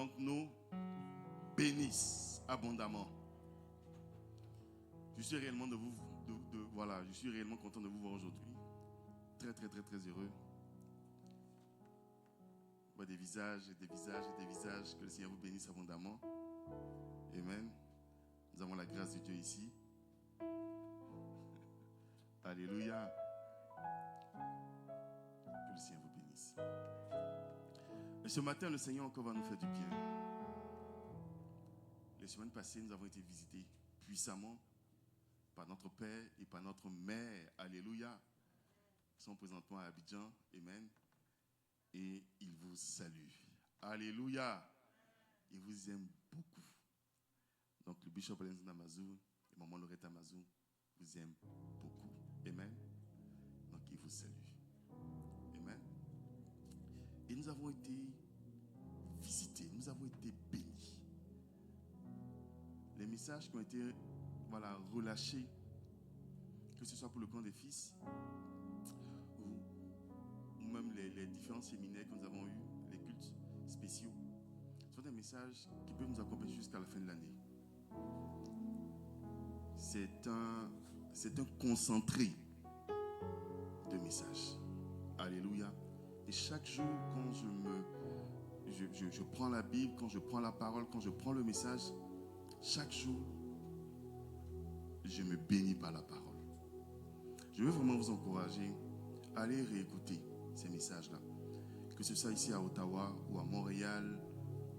donc nous bénisse abondamment. Je suis réellement je suis réellement content de vous voir aujourd'hui. Très, très, très, très heureux. Je vois des visages et des visages et des visages. Que le Seigneur vous bénisse abondamment. Amen. Nous avons la grâce de Dieu ici. Alléluia. Que le Seigneur vous bénisse. Et ce matin, le Seigneur encore va nous faire du bien. Les semaines passées, nous avons été visités puissamment par notre Père et par notre Mère. Alléluia. Ils sont présentement à Abidjan. Amen. Et ils vous saluent. Alléluia. Ils vous aiment beaucoup. Donc le bishop Alenzo Namazou et maman Loretta Mazou vous aiment beaucoup. Amen. Donc ils vous saluent. Amen. Et nous avons été visités, nous avons été bénis. Les messages qui ont été relâchés, que ce soit pour le camp des fils, ou même les différents séminaires que nous avons eus, les cultes spéciaux, sont des messages qui peuvent nous accompagner jusqu'à la fin de l'année. C'est un concentré de messages. Alléluia. Et chaque jour, quand je prends la Bible, quand je prends la parole, quand je prends le message, chaque jour, je me bénis par la parole. Je veux vraiment vous encourager à aller réécouter ces messages-là. Que ce soit ici à Ottawa ou à Montréal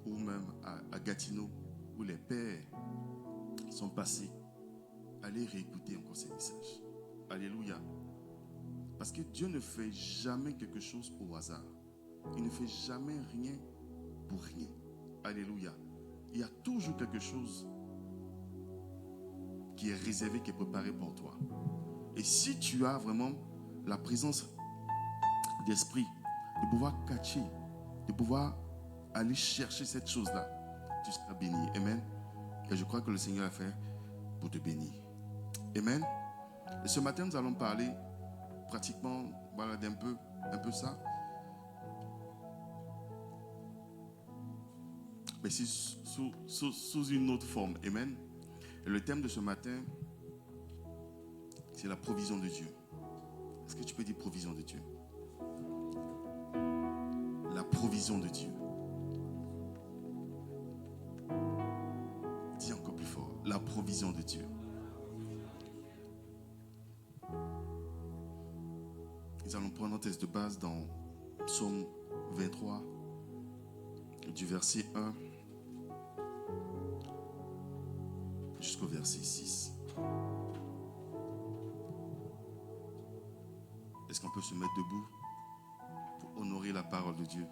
ou même à Gatineau, où les pères sont passés. Allez réécouter encore ces messages. Alléluia. Parce que Dieu ne fait jamais quelque chose au hasard. Il ne fait jamais rien pour rien. Alléluia. Il y a toujours quelque chose qui est réservé, qui est préparé pour toi. Et si tu as vraiment la présence d'esprit, de pouvoir catcher, de pouvoir aller chercher cette chose-là, tu seras béni. Amen. Et je crois que le Seigneur a fait pour te bénir. Amen. Et ce matin, nous allons parler pratiquement d'un peu ça. Mais c'est sous une autre forme. Amen. Et le thème de ce matin, c'est la provision de Dieu. Est-ce que tu peux dire provision de Dieu? La provision de Dieu. Dis encore plus fort. La provision de Dieu. Nous allons prendre notre texte de base dans Psaume 23, du verset 1 jusqu'au verset 6. Est-ce qu'on peut se mettre debout pour honorer la parole de Dieu?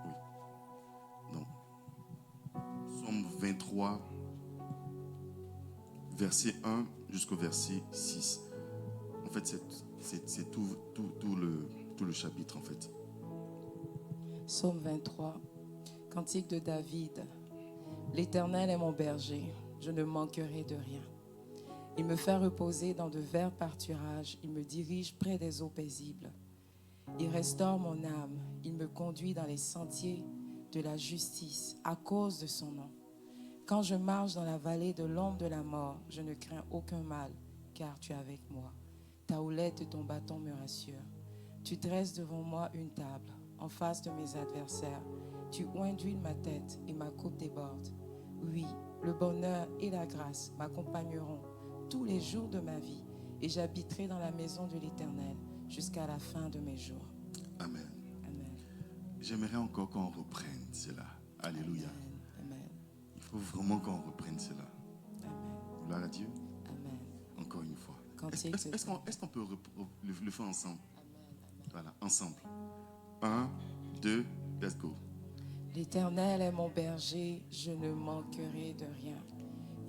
Oui. Donc, Psaume 23, verset 1 jusqu'au verset 6. En fait, c'est tout le chapitre, en fait. Psaume 23, cantique de David. L'Éternel est mon berger, je ne manquerai de rien. Il me fait reposer dans de verts pâturages, il me dirige près des eaux paisibles. Il restaure mon âme, il me conduit dans les sentiers de la justice à cause de son nom. Quand je marche dans la vallée de l'ombre de la mort, je ne crains aucun mal, car tu es avec moi. Ta houlette et ton bâton me rassurent. Tu dresses devant moi une table, en face de mes adversaires. Tu oins d'huile ma tête et ma coupe déborde. Oui, le bonheur et la grâce m'accompagneront tous les jours de ma vie, et j'habiterai dans la maison de l'Éternel jusqu'à la fin de mes jours. Amen. Amen. J'aimerais encore qu'on reprenne cela. Alléluia. Amen. Il faut vraiment qu'on reprenne cela. Amen. Gloire à Dieu. Amen. Encore une fois. Cantique, Est-ce qu'on peut le faire ensemble? Voilà, ensemble. 1, 2, let's go. L'Éternel est mon berger, je ne manquerai de rien.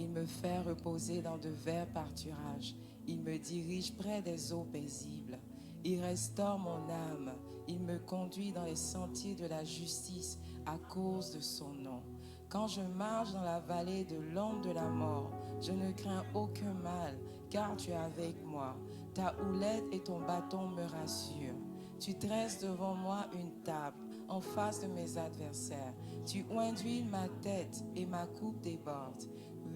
Il me fait reposer dans de verts pâturages. Il me dirige près des eaux paisibles. Il restaure mon âme. Il me conduit dans les sentiers de la justice à cause de son nom. Quand je marche dans la vallée de l'ombre de la mort, je ne crains aucun mal, car tu es avec moi. Ta houlette et ton bâton me rassurent. Tu dresses devant moi une table en face de mes adversaires. Tu oinduis ma tête et ma coupe déborde.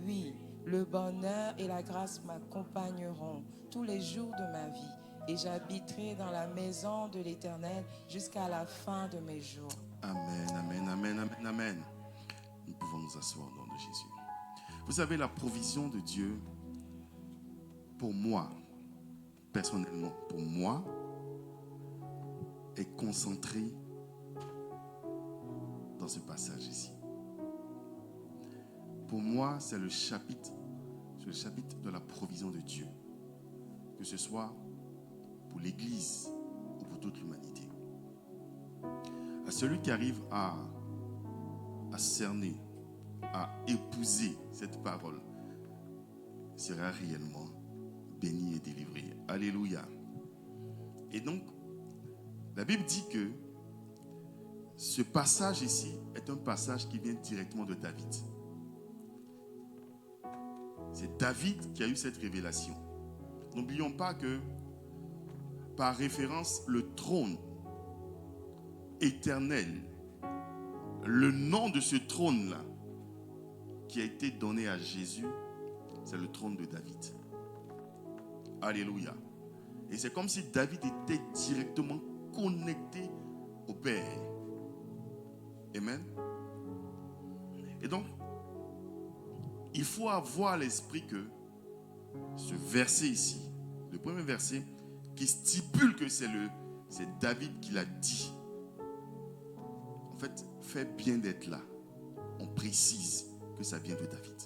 Oui, le bonheur et la grâce m'accompagneront tous les jours de ma vie et j'habiterai dans la maison de l'Éternel jusqu'à la fin de mes jours. Amen, amen, amen, amen, amen. Nous pouvons nous asseoir au nom de Jésus. Vous savez, la provision de Dieu, pour moi, personnellement, pour moi, est concentrée dans ce passage ici. Pour moi, c'est le chapitre de la provision de Dieu. Que ce soit pour l'Église ou pour toute l'humanité. À celui qui arrive à cerner, à épouser cette parole, sera réellement béni et délivré. Alléluia. Et donc, la Bible dit que ce passage ici est un passage qui vient directement de David. C'est David qui a eu cette révélation. N'oublions pas que, par référence, le trône éternel, le nom de ce trône-là, qui a été donné à Jésus, c'est le trône de David. Alléluia. Et c'est comme si David était directement connecté au Père. Amen. Et donc, il faut avoir à l'esprit que ce verset ici, le premier verset, qui stipule que c'est David qui l'a dit. En fait, fait bien d'être là. On précise que ça vient de David.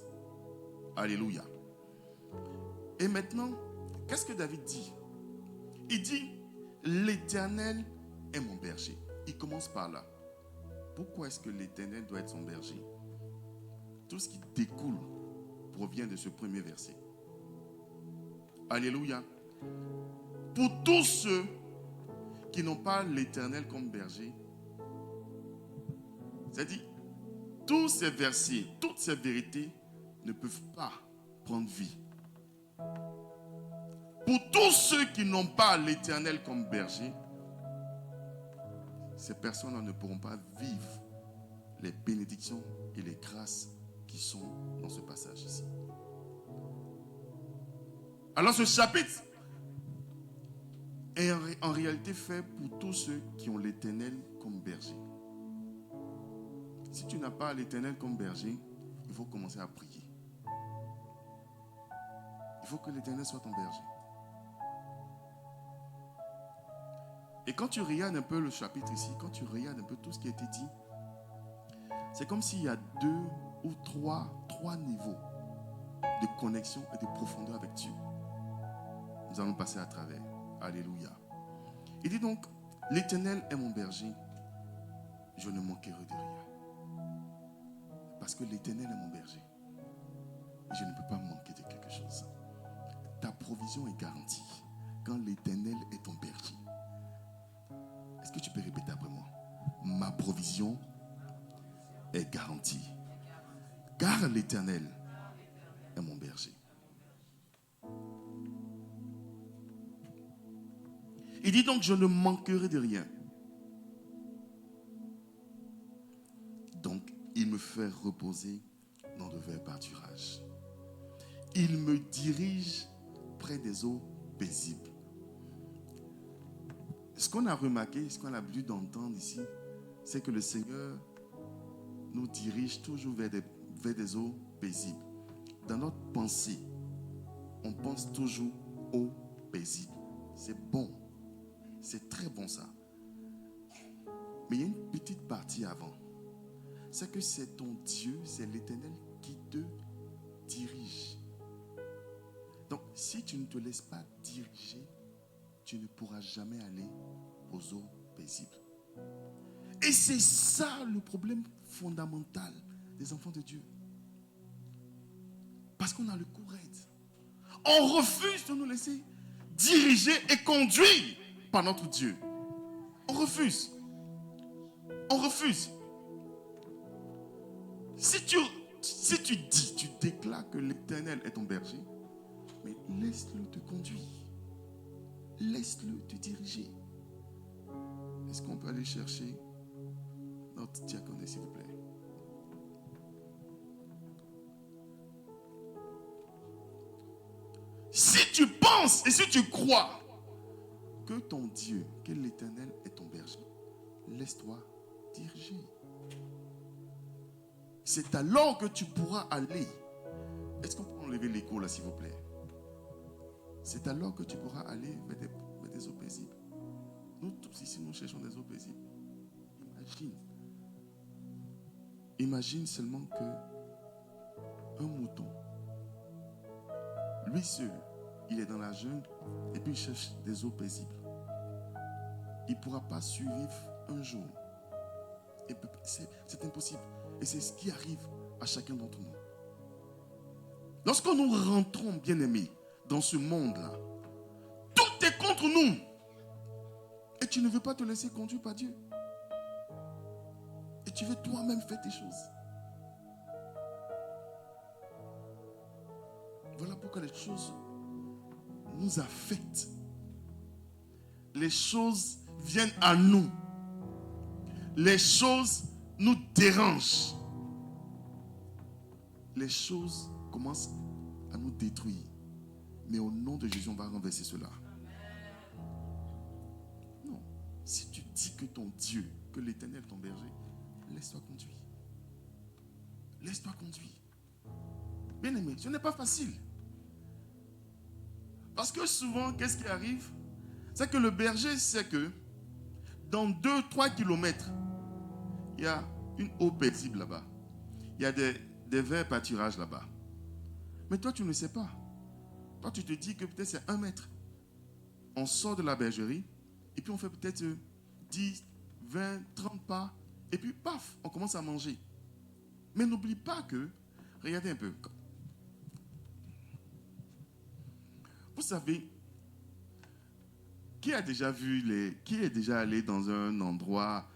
Alléluia. Et maintenant, qu'est-ce que David dit? Il dit, l'Éternel est mon berger. Il commence par là. Pourquoi est-ce que l'Éternel doit être son berger? Tout ce qui découle provient de ce premier verset. Alléluia. Pour tous ceux qui n'ont pas l'Éternel comme berger, c'est-à-dire, tous ces versets, toutes ces vérités ne peuvent pas prendre vie. Pour tous ceux qui n'ont pas l'Éternel comme berger, ces personnes-là ne pourront pas vivre les bénédictions et les grâces qui sont dans ce passage ici. Alors ce chapitre est en réalité fait pour tous ceux qui ont l'Éternel comme berger. Si tu n'as pas l'Éternel comme berger, il faut commencer à prier. Il faut que l'Éternel soit ton berger. Et quand tu regardes un peu le chapitre ici, quand tu regardes un peu tout ce qui a été dit, c'est comme s'il y a 2 ou 3 niveaux de connexion et de profondeur avec Dieu. Nous allons passer à travers. Alléluia. Il dit donc, l'Éternel est mon berger, je ne manquerai de rien. Parce que l'Éternel est mon berger. Je ne peux pas manquer de quelque chose. Ta provision est garantie quand l'Éternel est ton berger. Est-ce que tu peux répéter après moi? Ma provision est garantie. Car l'Éternel est mon berger. Il dit donc, je ne manquerai de rien. Donc, il me fait reposer dans de verts pâturages. Il me dirige près des eaux paisibles. Ce qu'on a remarqué, ce qu'on a voulu d'entendre ici, c'est que le Seigneur nous dirige toujours vers des eaux paisibles. Dans notre pensée, on pense toujours eaux paisibles. C'est bon. C'est très bon ça. Mais il y a une petite partie avant. C'est que c'est ton Dieu, c'est l'Éternel qui te dirige. Donc, si tu ne te laisses pas diriger, tu ne pourras jamais aller aux eaux paisibles. Et c'est ça le problème fondamental des enfants de Dieu. Parce qu'on a le cou raide. On refuse de nous laisser diriger et conduire par notre Dieu. On refuse. On refuse. Si tu dis, tu déclares que l'Éternel est ton berger, mais laisse-le te conduire. Laisse-le te diriger. Est-ce qu'on peut aller chercher notre diaconé, s'il vous plaît? Si tu penses et si tu crois que ton Dieu, que l'Éternel est ton berger, laisse-toi diriger. C'est alors que tu pourras aller. Est-ce qu'on peut enlever l'écho là, s'il vous plaît? C'est alors que tu pourras aller vers des eaux paisibles. Nous tous ici, nous cherchons des eaux paisibles. Imagine seulement que un mouton, lui seul, il est dans la jungle et puis il cherche des eaux paisibles. Il ne pourra pas survivre un jour. C'est impossible. Et c'est ce qui arrive à chacun d'entre nous. Lorsque nous rentrons, bien-aimés, dans ce monde-là, tout est contre nous. Et tu ne veux pas te laisser conduire par Dieu. Et tu veux toi-même faire tes choses. Voilà pourquoi les choses nous affectent. Les choses viennent à nous. Les choses nous dérangent. Les choses commencent à nous détruire. Mais au nom de Jésus, on va renverser cela. Non. Si tu dis que ton Dieu, que l'Éternel est ton berger, laisse-toi conduire. Laisse-toi conduire. Bien aimé, ce n'est pas facile. Parce que souvent, qu'est-ce qui arrive? C'est que le berger sait que dans 2-3 kilomètres, il y a une eau paisible là-bas. Il y a des verts pâturages là-bas. Mais toi, tu ne sais pas. Toi, tu te dis que peut-être c'est 1 mètre. On sort de la bergerie et puis on fait peut-être 10, 20, 30 pas. Et puis, paf, on commence à manger. Mais n'oublie pas que, regardez un peu. Vous savez, qui est déjà allé dans un endroit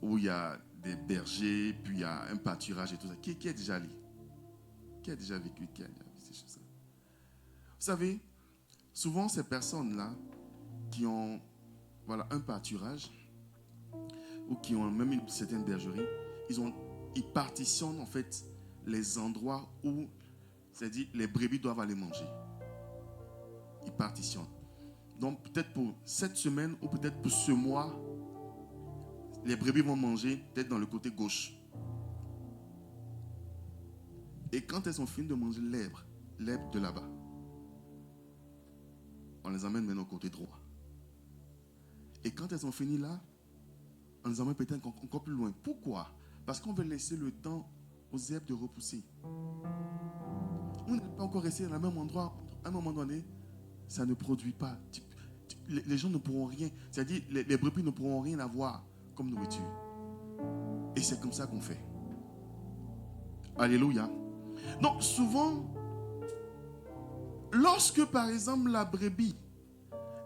où il y a des bergers, puis il y a un pâturage et tout ça? Qui est déjà allé? Qui a déjà vécu? Qui a déjà vu ces choses-là? Vous savez, souvent ces personnes-là qui ont un pâturage ou qui ont même une certaine bergerie, ils partitionnent en fait les endroits où, c'est-à-dire les brebis doivent aller manger. Ils partitionnent. Donc peut-être pour cette semaine ou peut-être pour ce mois, les brebis vont manger peut-être dans le côté gauche. Et quand elles ont fini de manger l'herbe de là-bas, on les emmène maintenant au côté droit. Et quand elles ont fini là, on les emmène peut-être encore plus loin. Pourquoi? Parce qu'on veut laisser le temps aux herbes de repousser. On n'est pas encore resté dans le même endroit. À un moment donné, ça ne produit pas. Les gens ne pourront rien. C'est-à-dire, les brebis ne pourront rien avoir comme nourriture. Et c'est comme ça qu'on fait. Alléluia. Donc souvent, lorsque par exemple la brebis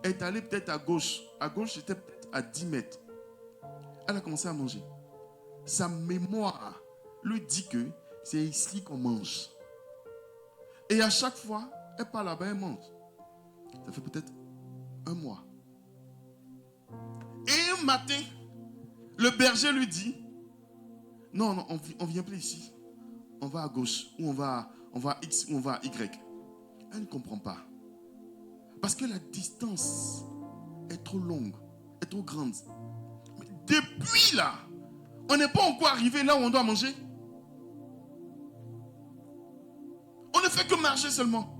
est allée peut-être à gauche c'était peut-être à 10 mètres, elle a commencé à manger. Sa mémoire lui dit que c'est ici qu'on mange. Et à chaque fois, elle part là-bas, elle mange. Ça fait peut-être 1 mois. Et un matin, le berger lui dit, non, on vient plus ici. On va à gauche, ou on va à X, ou on va à Y. Elle ne comprend pas. Parce que la distance est trop longue, est trop grande. Mais depuis là, on n'est pas encore arrivé là où on doit manger. On ne fait que marcher seulement.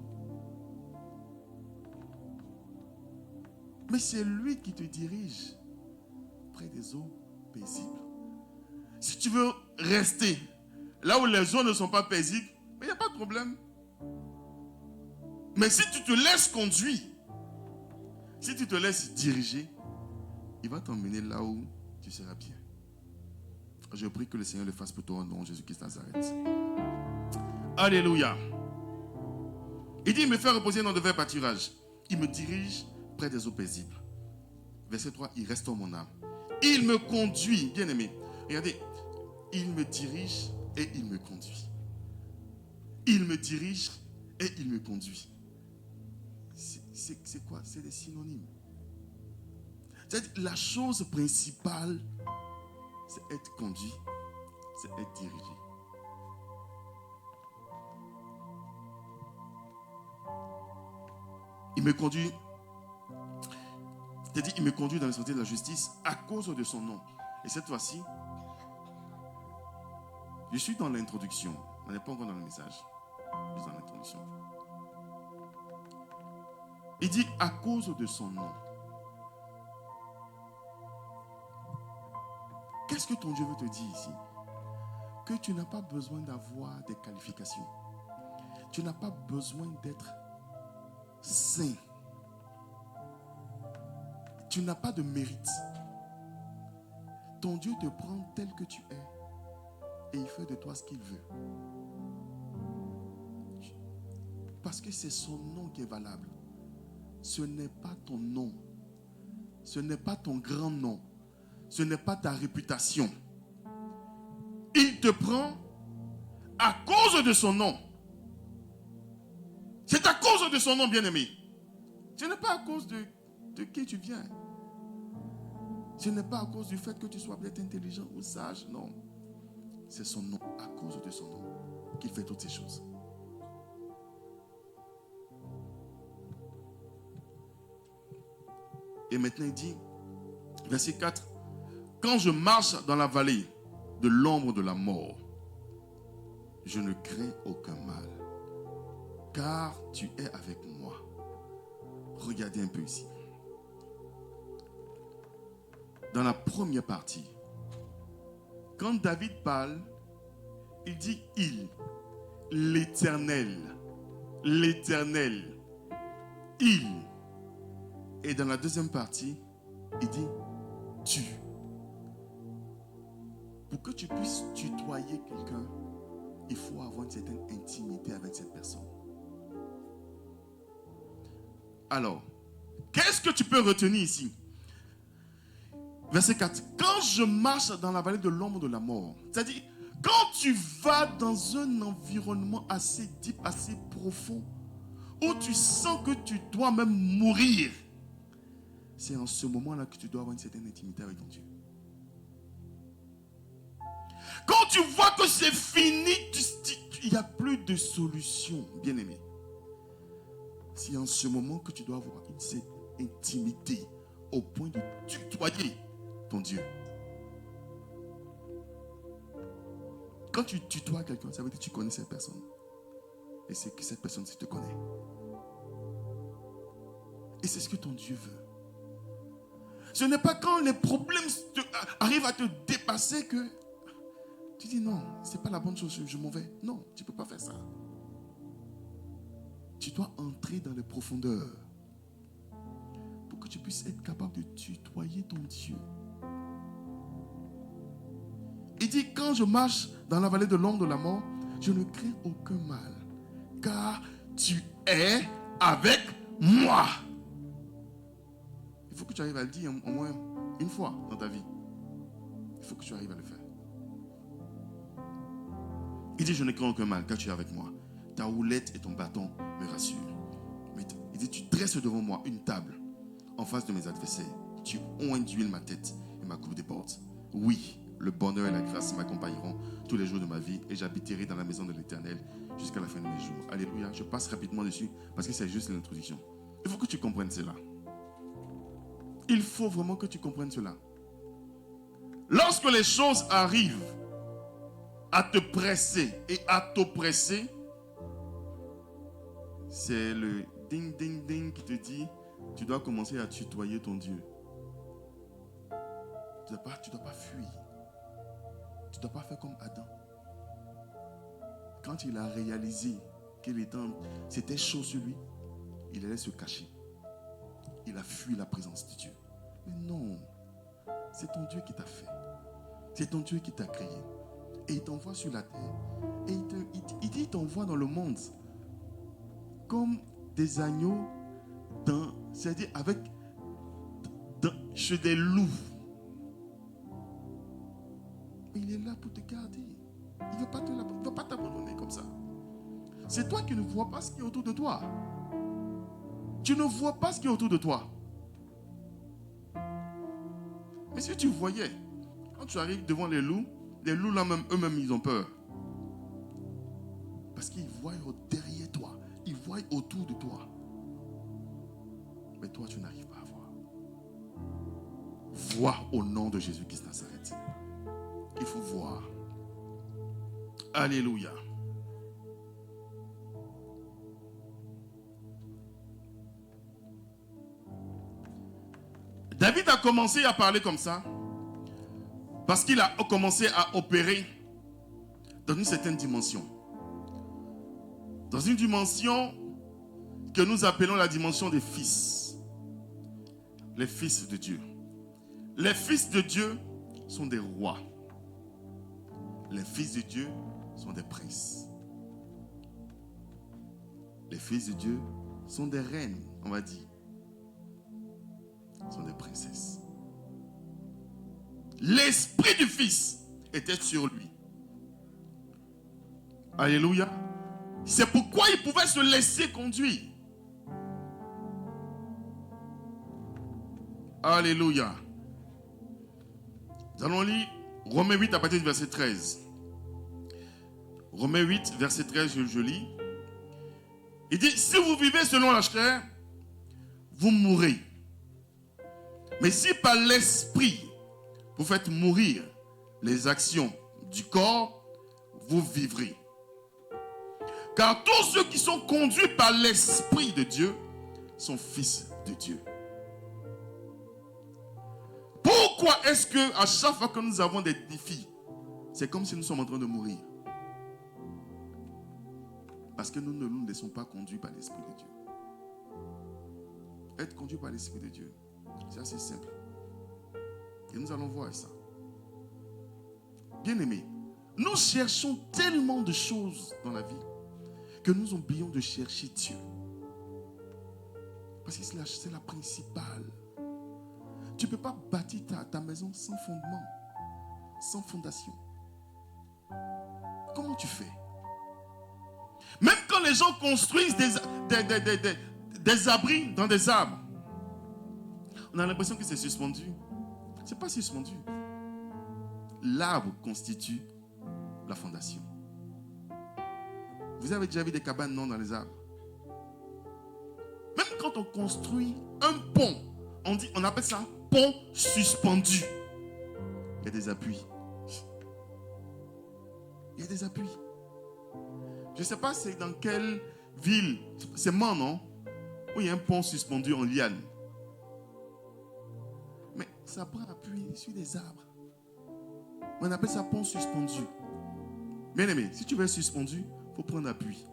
Mais c'est lui qui te dirige près des eaux paisibles. Si tu veux rester là où les eaux ne sont pas paisibles, il n'y a pas de problème. Mais si tu te laisses conduire, si tu te laisses diriger, il va t'emmener là où tu seras bien. Je prie que le Seigneur le fasse pour toi au nom de Jésus-Christ de Nazareth. Alléluia. Il dit, il me fait reposer dans de verts pâturages. Il me dirige près des eaux paisibles. Verset 3, il restaure mon âme. Il me conduit, bien aimé. Regardez, il me dirige et il me conduit. Il me dirige et il me conduit. C'est quoi? C'est des synonymes. C'est-à-dire, la chose principale, c'est être conduit, c'est être dirigé. Il me conduit, c'est-à-dire, il me conduit dans le sentier de la justice à cause de son nom. Et cette fois-ci, je suis dans l'introduction. On n'est pas encore dans le message. Je suis dans l'introduction. Il dit à cause de son nom. Qu'est-ce que ton Dieu veut te dire ici? Que tu n'as pas besoin d'avoir des qualifications. Tu n'as pas besoin d'être saint. Tu n'as pas de mérite. Ton Dieu te prend tel que tu es et il fait de toi ce qu'il veut. Parce que c'est son nom qui est valable. Ce n'est pas ton nom. Ce n'est pas ton grand nom. Ce n'est pas ta réputation. Il te prend à cause de son nom. C'est à cause de son nom, bien-aimé. Ce n'est pas à cause de qui tu viens. Ce n'est pas à cause du fait que tu sois peut-être intelligent ou sage, non. C'est son nom, à cause de son nom, qu'il fait toutes ces choses. Et maintenant il dit, verset 4, quand je marche dans la vallée de l'ombre de la mort, je ne crains aucun mal, car tu es avec moi. Regardez un peu ici. Dans la première partie, quand David parle, il dit il, l'Éternel, l'Éternel, il. Et dans la deuxième partie, il dit tu. Pour que tu puisses tutoyer quelqu'un, il faut avoir une certaine intimité avec cette personne. Alors, qu'est-ce que tu peux retenir ici? Verset 4. Quand je marche dans la vallée de l'ombre de la mort, c'est-à-dire, quand tu vas dans un environnement assez deep, assez profond, où tu sens que tu dois même mourir, c'est en ce moment-là que tu dois avoir une certaine intimité avec ton Dieu. Quand tu vois que c'est fini, il n'y a plus de solution, bien-aimé. C'est en ce moment que tu dois avoir cette intimité au point de tutoyer ton Dieu. Quand tu tutoies quelqu'un, ça veut dire que tu connais cette personne. Et c'est que cette personne te connaît. Et c'est ce que ton Dieu veut. Ce n'est pas quand les problèmes arrivent à te dépasser que tu dis non, ce n'est pas la bonne chose, je m'en vais. Non, tu ne peux pas faire ça. Tu dois entrer dans les profondeurs pour que tu puisses être capable de tutoyer ton Dieu. Il dit, quand je marche dans la vallée de l'ombre de la mort, je ne crains aucun mal, car tu es avec moi. Il faut que tu arrives à le dire au moins une fois dans ta vie. Il faut que tu arrives à le faire. Il dit, je ne crains aucun mal, car tu es avec moi. Ta houlette et ton bâton me rassurent. Il dit, tu dresses devant moi une table en face de mes adversaires. Tu oins d'huile ma tête et ma coupe déborde. Oui, le bonheur et la grâce m'accompagneront tous les jours de ma vie et j'habiterai dans la maison de l'Éternel jusqu'à la fin de mes jours. Alléluia. Je passe rapidement dessus parce que c'est juste l'introduction. Il faut que tu comprennes cela. Il faut vraiment que tu comprennes cela. Lorsque les choses arrivent à te presser et à t'oppresser, c'est le ding ding ding qui te dit tu dois commencer à tutoyer ton Dieu. Tu ne dois pas fuir. Tu ne dois pas faire comme Adam. Quand il a réalisé que c'était chaud sur lui, il allait se cacher. Il a fui la présence de Dieu. Mais non, c'est ton Dieu qui t'a fait. C'est ton Dieu qui t'a créé. Et il t'envoie sur la terre. Et il t'envoie dans le monde comme des agneaux, c'est-à-dire chez des loups. Il est là pour te garder. Il ne veut pas t'abandonner comme ça. C'est toi qui ne vois pas ce qui est autour de toi. Tu ne vois pas ce qui est autour de toi. si tu voyais, quand tu arrives devant les loups là même, eux-mêmes, ils ont peur. Parce qu'ils voient derrière toi. Ils voient autour de toi. Mais toi, tu n'arrives pas à voir. Vois au nom de Jésus-Christ Nazareth. Il faut voir. Alléluia. David a commencé à parler comme ça parce qu'il a commencé à opérer dans une certaine dimension. Dans une dimension que nous appelons la dimension des fils. Les fils de Dieu. Les fils de Dieu sont des rois. Les fils de Dieu sont des princes. Les fils de Dieu sont des reines, on va dire. Sont des princesses. L'esprit du Fils était sur lui. Alléluia. C'est pourquoi il pouvait se laisser conduire. Alléluia. Nous allons lire Romains 8 à partir du verset 13. Romains 8, verset 13, je lis. Il dit, si vous vivez selon la chair, vous mourrez. Mais si par l'esprit, vous faites mourir les actions du corps, vous vivrez. Car tous ceux qui sont conduits par l'esprit de Dieu sont fils de Dieu. Pourquoi est-ce que à chaque fois que nous avons des défis, c'est comme si nous sommes en train de mourir? Parce que nous ne nous laissons pas conduire par l'esprit de Dieu. Être conduit par l'esprit de Dieu, c'est assez simple. Et nous allons voir ça. Bien-aimés, nous cherchons tellement de choses dans la vie que nous oublions de chercher Dieu. Parce que c'est la principale. Tu ne peux pas bâtir ta maison sans fondement, sans fondation. Comment tu fais? Même quand les gens construisent des abris dans des arbres, on a l'impression que c'est suspendu. Ce n'est pas suspendu. L'arbre constitue la fondation. Vous avez déjà vu des cabanes non dans les arbres? Même quand on construit un pont, on appelle ça pont suspendu. Il y a des appuis. Il y a des appuis. Je ne sais pas c'est dans quelle ville, c'est Mans, non? Où il y a un pont suspendu en liane. Mais ça prend appui sur des arbres. On appelle ça pont suspendu. Bien aimé, si tu veux être suspendu, il faut prendre appui.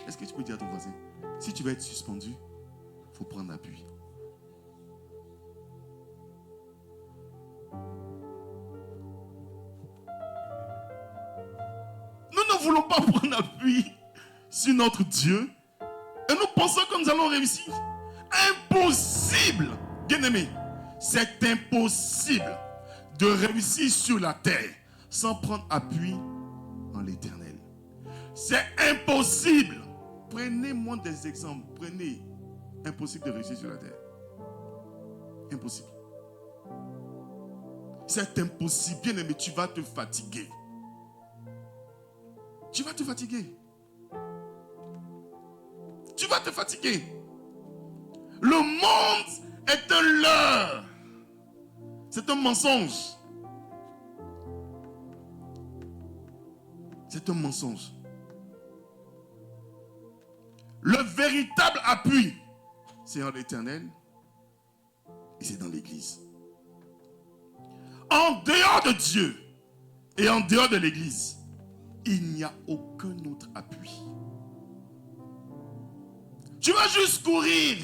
Est-ce que tu peux dire à ton voisin, si tu veux être suspendu, il faut prendre appui. Nous ne voulons pas prendre appui sur notre Dieu et nous pensons que nous allons réussir. Impossible, bien-aimé, c'est impossible de réussir sur la terre sans prendre appui en l'Éternel. C'est impossible. Prenez-moi des exemples. Prenez. Impossible de réussir sur la terre. Impossible. C'est impossible. Bien aimé, tu vas te fatiguer. Tu vas te fatiguer. Tu vas te fatiguer. Le monde est un leurre. C'est un mensonge. C'est un mensonge. Le véritable appui, c'est en l'Éternel et c'est dans l'Église. En dehors de Dieu et en dehors de l'Église, il n'y a aucun autre appui. Tu vas juste courir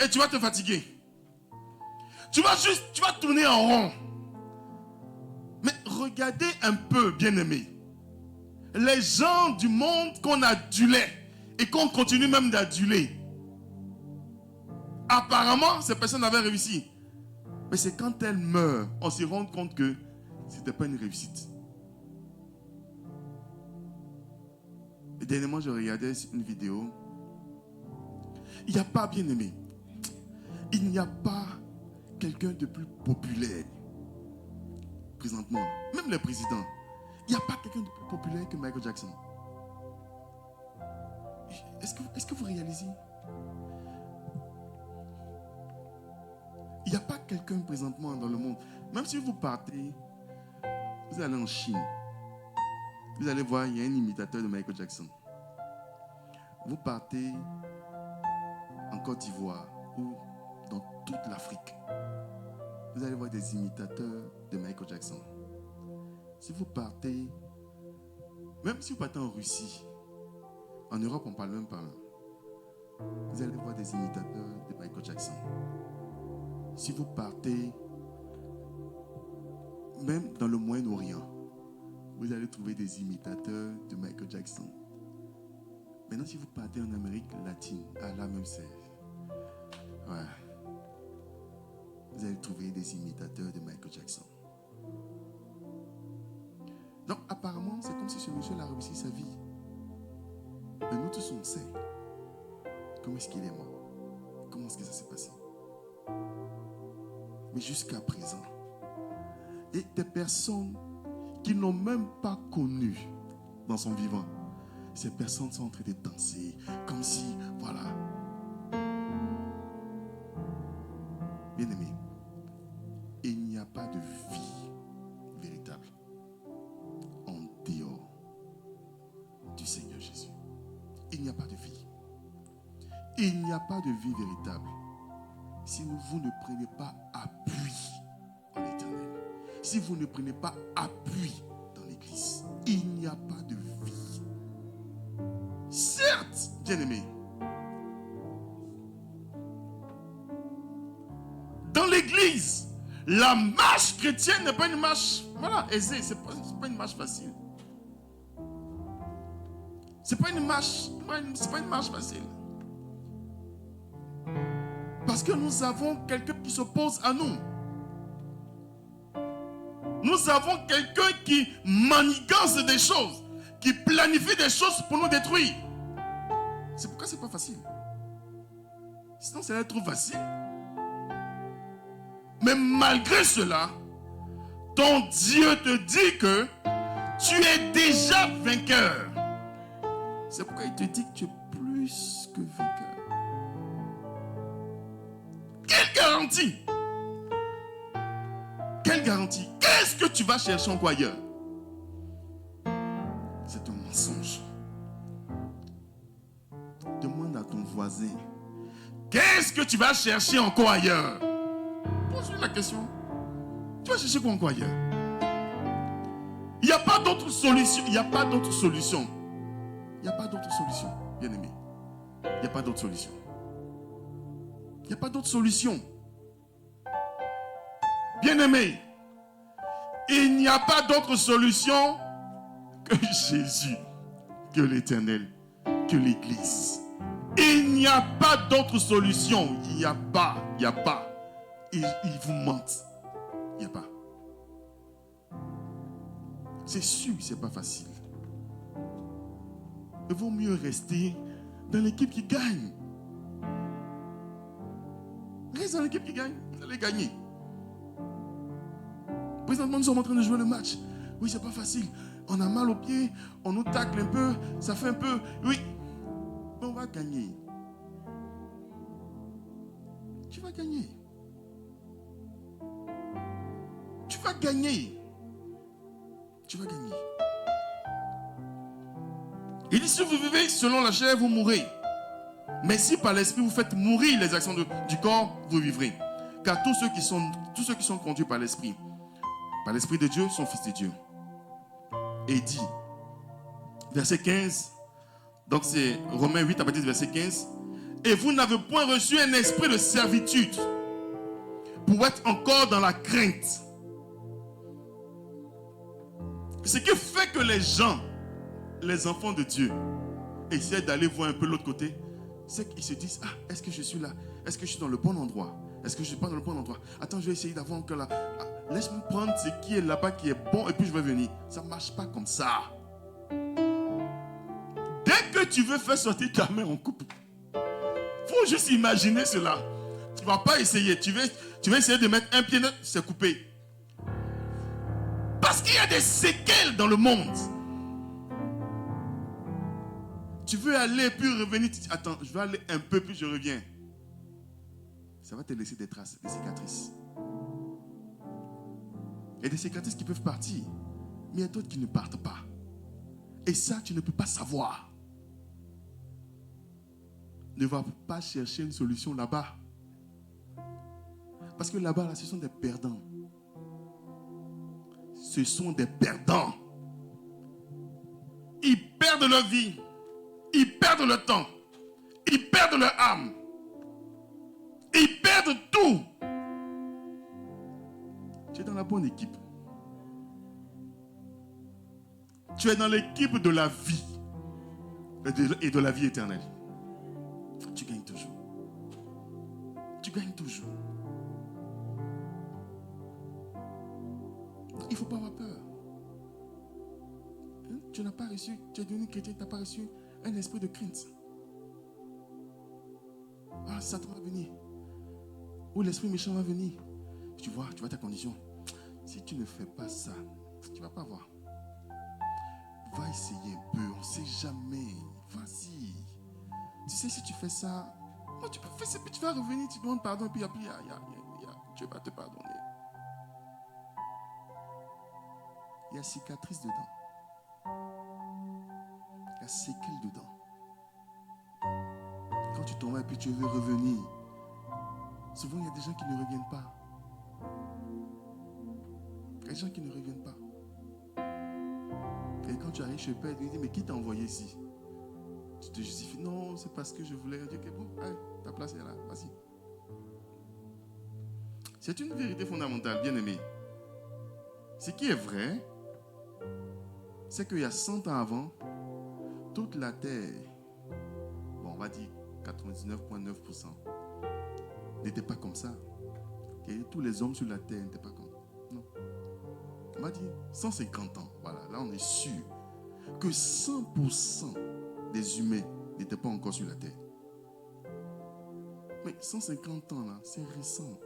et tu vas te fatiguer. Tu vas tourner en rond. Mais regardez un peu, bien-aimés. Les gens du monde qu'on adulait et qu'on continue même d'aduler. Apparemment, ces personnes avaient réussi. Mais c'est quand elles meurent, on se rend compte que ce n'était pas une réussite. Et dernièrement, je regardais une vidéo. Il n'y a pas, bien aimé, il n'y a pas quelqu'un de plus populaire présentement. Même les présidents. Il n'y a pas quelqu'un de plus populaire que Michael Jackson. Est-ce que vous réalisez? Il n'y a pas quelqu'un présentement dans le monde. Même si vous partez, vous allez en Chine. Vous allez voir, il y a un imitateur de Michael Jackson. Vous partez en Côte d'Ivoire ou dans toute l'Afrique. Vous allez voir des imitateurs de Michael Jackson. Si vous partez, même si vous partez en Russie, en Europe, on ne parle même pas. Vous allez voir des imitateurs de Michael Jackson. Si vous partez, même dans le Moyen-Orient, vous allez trouver des imitateurs de Michael Jackson. Maintenant, si vous partez en Amérique latine, là même c'est... Ouais. Vous allez trouver des imitateurs de Michael Jackson. Donc, apparemment, c'est comme si ce monsieur a réussi sa vie. Mais nous tous, on sait comment est-ce qu'il est mort. Comment est-ce que ça s'est passé. Mais jusqu'à présent, et des personnes qui n'ont même pas connu dans son vivant, ces personnes sont en train de danser comme si, voilà. Bien aimé, il n'y a pas de vie véritable en dehors du Seigneur Jésus. Il n'y a pas de vie. Il n'y a pas de vie véritable si vous ne prenez pas appui en l'Éternel. Si vous ne prenez pas appui dans l'Église, il n'y a pas de vie. Certes, bien-aimé, dans l'Église, la marche chrétienne n'est pas une marche aisée, c'est pas une marche facile. C'est pas une marche facile. Parce que nous avons quelqu'un qui s'oppose à nous. Nous avons quelqu'un qui manigance des choses, qui planifie des choses pour nous détruire. C'est pourquoi c'est pas facile. Sinon, ça va être trop facile. Mais malgré cela, ton Dieu te dit que tu es déjà vainqueur. C'est pourquoi il te dit que tu es plus que vainqueur. Quelle garantie? Quelle garantie? Qu'est-ce que tu vas chercher encore ailleurs? C'est un mensonge. Demande à ton voisin. Qu'est-ce que tu vas chercher encore ailleurs? Pose-lui la question. Tu vas chercher quoi encore ailleurs? Il n'y a pas d'autre solution. Il n'y a pas d'autre solution. Il n'y a pas d'autre solution, bien aimé. Il n'y a pas d'autre solution. Il n'y a pas d'autre solution. Bien aimé, il n'y a pas d'autre solution que Jésus, que l'Éternel, que l'Église. Il n'y a pas d'autre solution. Il n'y a pas. Ils vous mentent. Il n'y a pas. C'est sûr que ce n'est pas facile. Il vaut mieux rester dans l'équipe qui gagne. Reste dans l'équipe qui gagne. Vous allez gagner. Présentement, nous sommes en train de jouer le match. Oui, c'est pas facile. On a mal aux pieds, on nous tacle un peu, ça fait un peu. Oui, mais on va gagner. Tu vas gagner. Tu vas gagner. Tu vas gagner. Il dit, si vous vivez selon la chair, vous mourrez. Mais si par l'esprit vous faites mourir les actions du corps, vous vivrez. Car tous ceux qui sont conduits par l'esprit de Dieu, sont fils de Dieu. Et il dit, verset 15, donc c'est Romains 8 à partir du verset 15, et vous n'avez point reçu un esprit de servitude pour être encore dans la crainte. Ce qui fait que les gens, les enfants de Dieu, essaient d'aller voir un peu l'autre côté, c'est qu'ils se disent, est-ce que je suis là? Est-ce que je suis dans le bon endroit? Est-ce que je ne suis pas dans le bon endroit? Attends, je vais essayer d'avoir encore là. Laisse-moi prendre ce qui est là-bas qui est bon et puis je vais venir. Ça ne marche pas comme ça. Dès que tu veux faire sortir ta main en couple, il faut juste imaginer cela. Tu ne vas pas essayer. Tu Tu vas essayer de mettre un pied, c'est coupé. Parce qu'il y a des séquelles dans le monde. Tu veux aller puis revenir. Tu dis, attends, je vais aller un peu puis je reviens. Ça va te laisser des traces, des cicatrices. Il y a des cicatrices qui peuvent partir, mais il y a d'autres qui ne partent pas. Et ça, tu ne peux pas savoir. Ne va pas chercher une solution là-bas. Parce que là-bas, là, ce sont des perdants. Ce sont des perdants. Ils perdent leur vie. Ils perdent le temps. Ils perdent leur âme. Ils perdent tout. Tu es dans la bonne équipe. Tu es dans l'équipe de la vie et de la vie éternelle. Tu gagnes toujours. Tu gagnes toujours. Il ne faut pas avoir peur. Tu n'as pas reçu, tu es devenu chrétien, tu n'as pas reçu un esprit de crainte. Ah, Satan va venir. Ou l'esprit méchant va venir. Tu vois ta condition. Si tu ne fais pas ça, tu ne vas pas voir. Va essayer un peu, on ne sait jamais. Vas-y. Tu sais, si tu fais ça, tu peux faire ça, puis tu vas revenir, tu demandes pardon, et puis Dieu va te pardonner. Il y a cicatrice dedans. Il y a séquelles dedans. Quand tu tombes et puis tu veux revenir, souvent il y a des gens qui ne reviennent pas. Il y a des gens qui ne reviennent pas. Et quand tu arrives chez le Père, tu lui dis, mais qui t'a envoyé ici? Tu te justifies, non, c'est parce que je voulais. Dieu, ok, bon, allez, ta place est là, vas-y. C'est une vérité fondamentale, bien aimé. Ce qui est vrai, c'est qu'il y a 100 ans avant, toute la terre, bon, on va dire 99,9%, n'était pas comme ça. Et tous les hommes sur la terre n'étaient pas comme ça. Non. On va dire 150 ans. Voilà, là on est sûr que 100% des humains n'étaient pas encore sur la terre. Mais 150 ans là, c'est récent.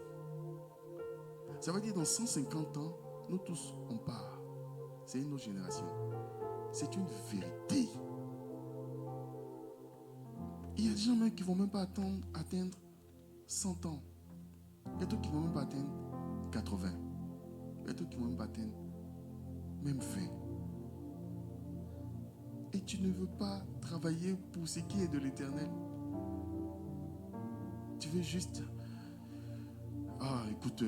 Ça veut dire dans 150 ans, nous tous on part. C'est une autre génération. C'est une vérité. Il y a des gens même qui ne vont même pas atteindre 100 ans. Il y a d'autres qui ne vont même pas atteindre 80. Il y a d'autres qui ne vont même pas atteindre même 20. Et tu ne veux pas travailler pour ce qui est de l'éternel. Tu veux juste... Ah, écoute,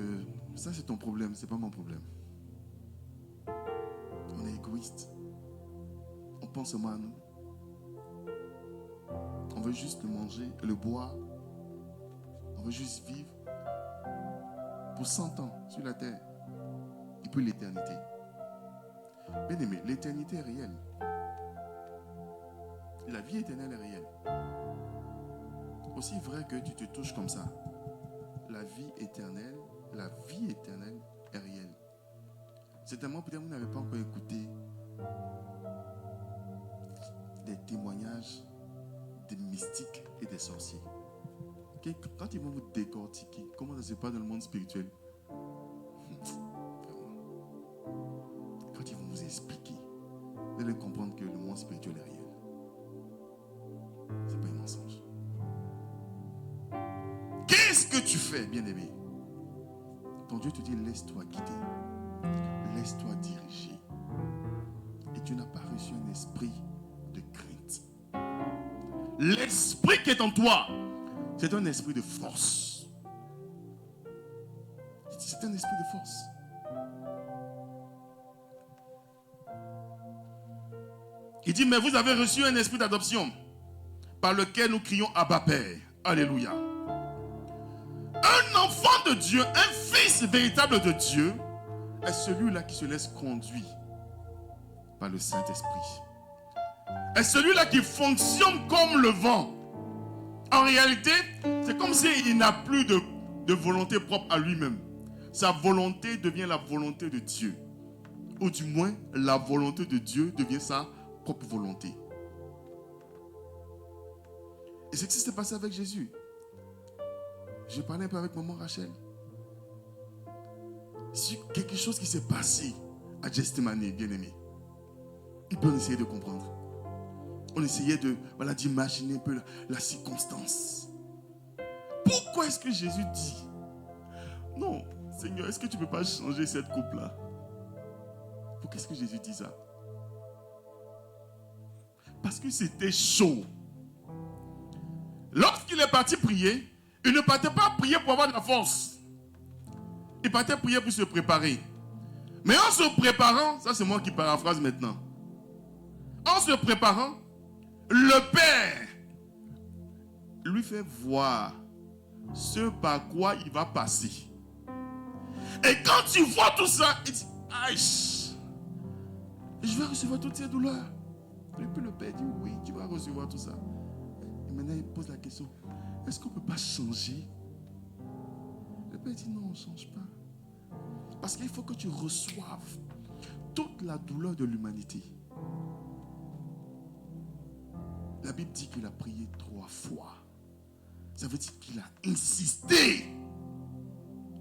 ça c'est ton problème, c'est pas mon problème. On est égoïste. On pense seulement à nous. On veut juste le manger, le boire. On veut juste vivre pour 100 ans sur la terre. Et puis l'éternité. Bien aimé, l'éternité est réelle. La vie éternelle est réelle. Aussi vrai que tu te touches comme ça. La vie éternelle est réelle. Certainement, peut-être vous n'avez pas encore écouté des témoignages des mystiques et des sorciers. Quand ils vont vous décortiquer, comment ça se passe dans le monde spirituel, quand ils vont vous expliquer, vous allez comprendre que le monde spirituel est réel. Ce n'est pas un mensonge. Qu'est-ce que tu fais, bien-aimé? Ton Dieu te dit, laisse-toi guider. Laisse-toi diriger. Et tu n'as pas reçu un esprit de crainte. L'esprit qui est en toi, c'est un esprit de force. C'est un esprit de force. Il dit, mais vous avez reçu un esprit d'adoption par lequel nous crions Abba Père. Alléluia. Un enfant de Dieu, un fils véritable de Dieu, est celui-là qui se laisse conduire par le Saint-Esprit. Est celui-là qui fonctionne comme le vent. En réalité, c'est comme s'il n'a plus de volonté propre à lui-même. Sa volonté devient la volonté de Dieu. Ou du moins, la volonté de Dieu devient sa propre volonté. Et c'est ce qui s'est passé avec Jésus. Je parlais un peu avec maman Rachel. sur quelque chose qui s'est passé à Gethsémane, bien-aimé. Et puis on essayait de comprendre. On essayait d'imaginer un peu la circonstance. Pourquoi est-ce que Jésus dit, non, Seigneur, est-ce que tu ne peux pas changer cette coupe-là? Pourquoi est-ce que Jésus dit ça? Parce que c'était chaud. Lorsqu'il est parti prier, il ne partait pas prier pour avoir de la force. Il partait prier pour se préparer. Mais en se préparant, ça c'est moi qui paraphrase maintenant. En se préparant, le Père lui fait voir ce par quoi il va passer. Et quand tu vois tout ça, il dit, aïe, je vais recevoir toutes ces douleurs. Et puis le Père dit, oui, tu vas recevoir tout ça. Et maintenant il pose la question, est-ce qu'on ne peut pas changer? Le Père dit, non, on ne change pas. Parce qu'il faut que tu reçoives toute la douleur de l'humanité. La Bible dit qu'il a prié 3 fois. Ça veut dire qu'il a insisté.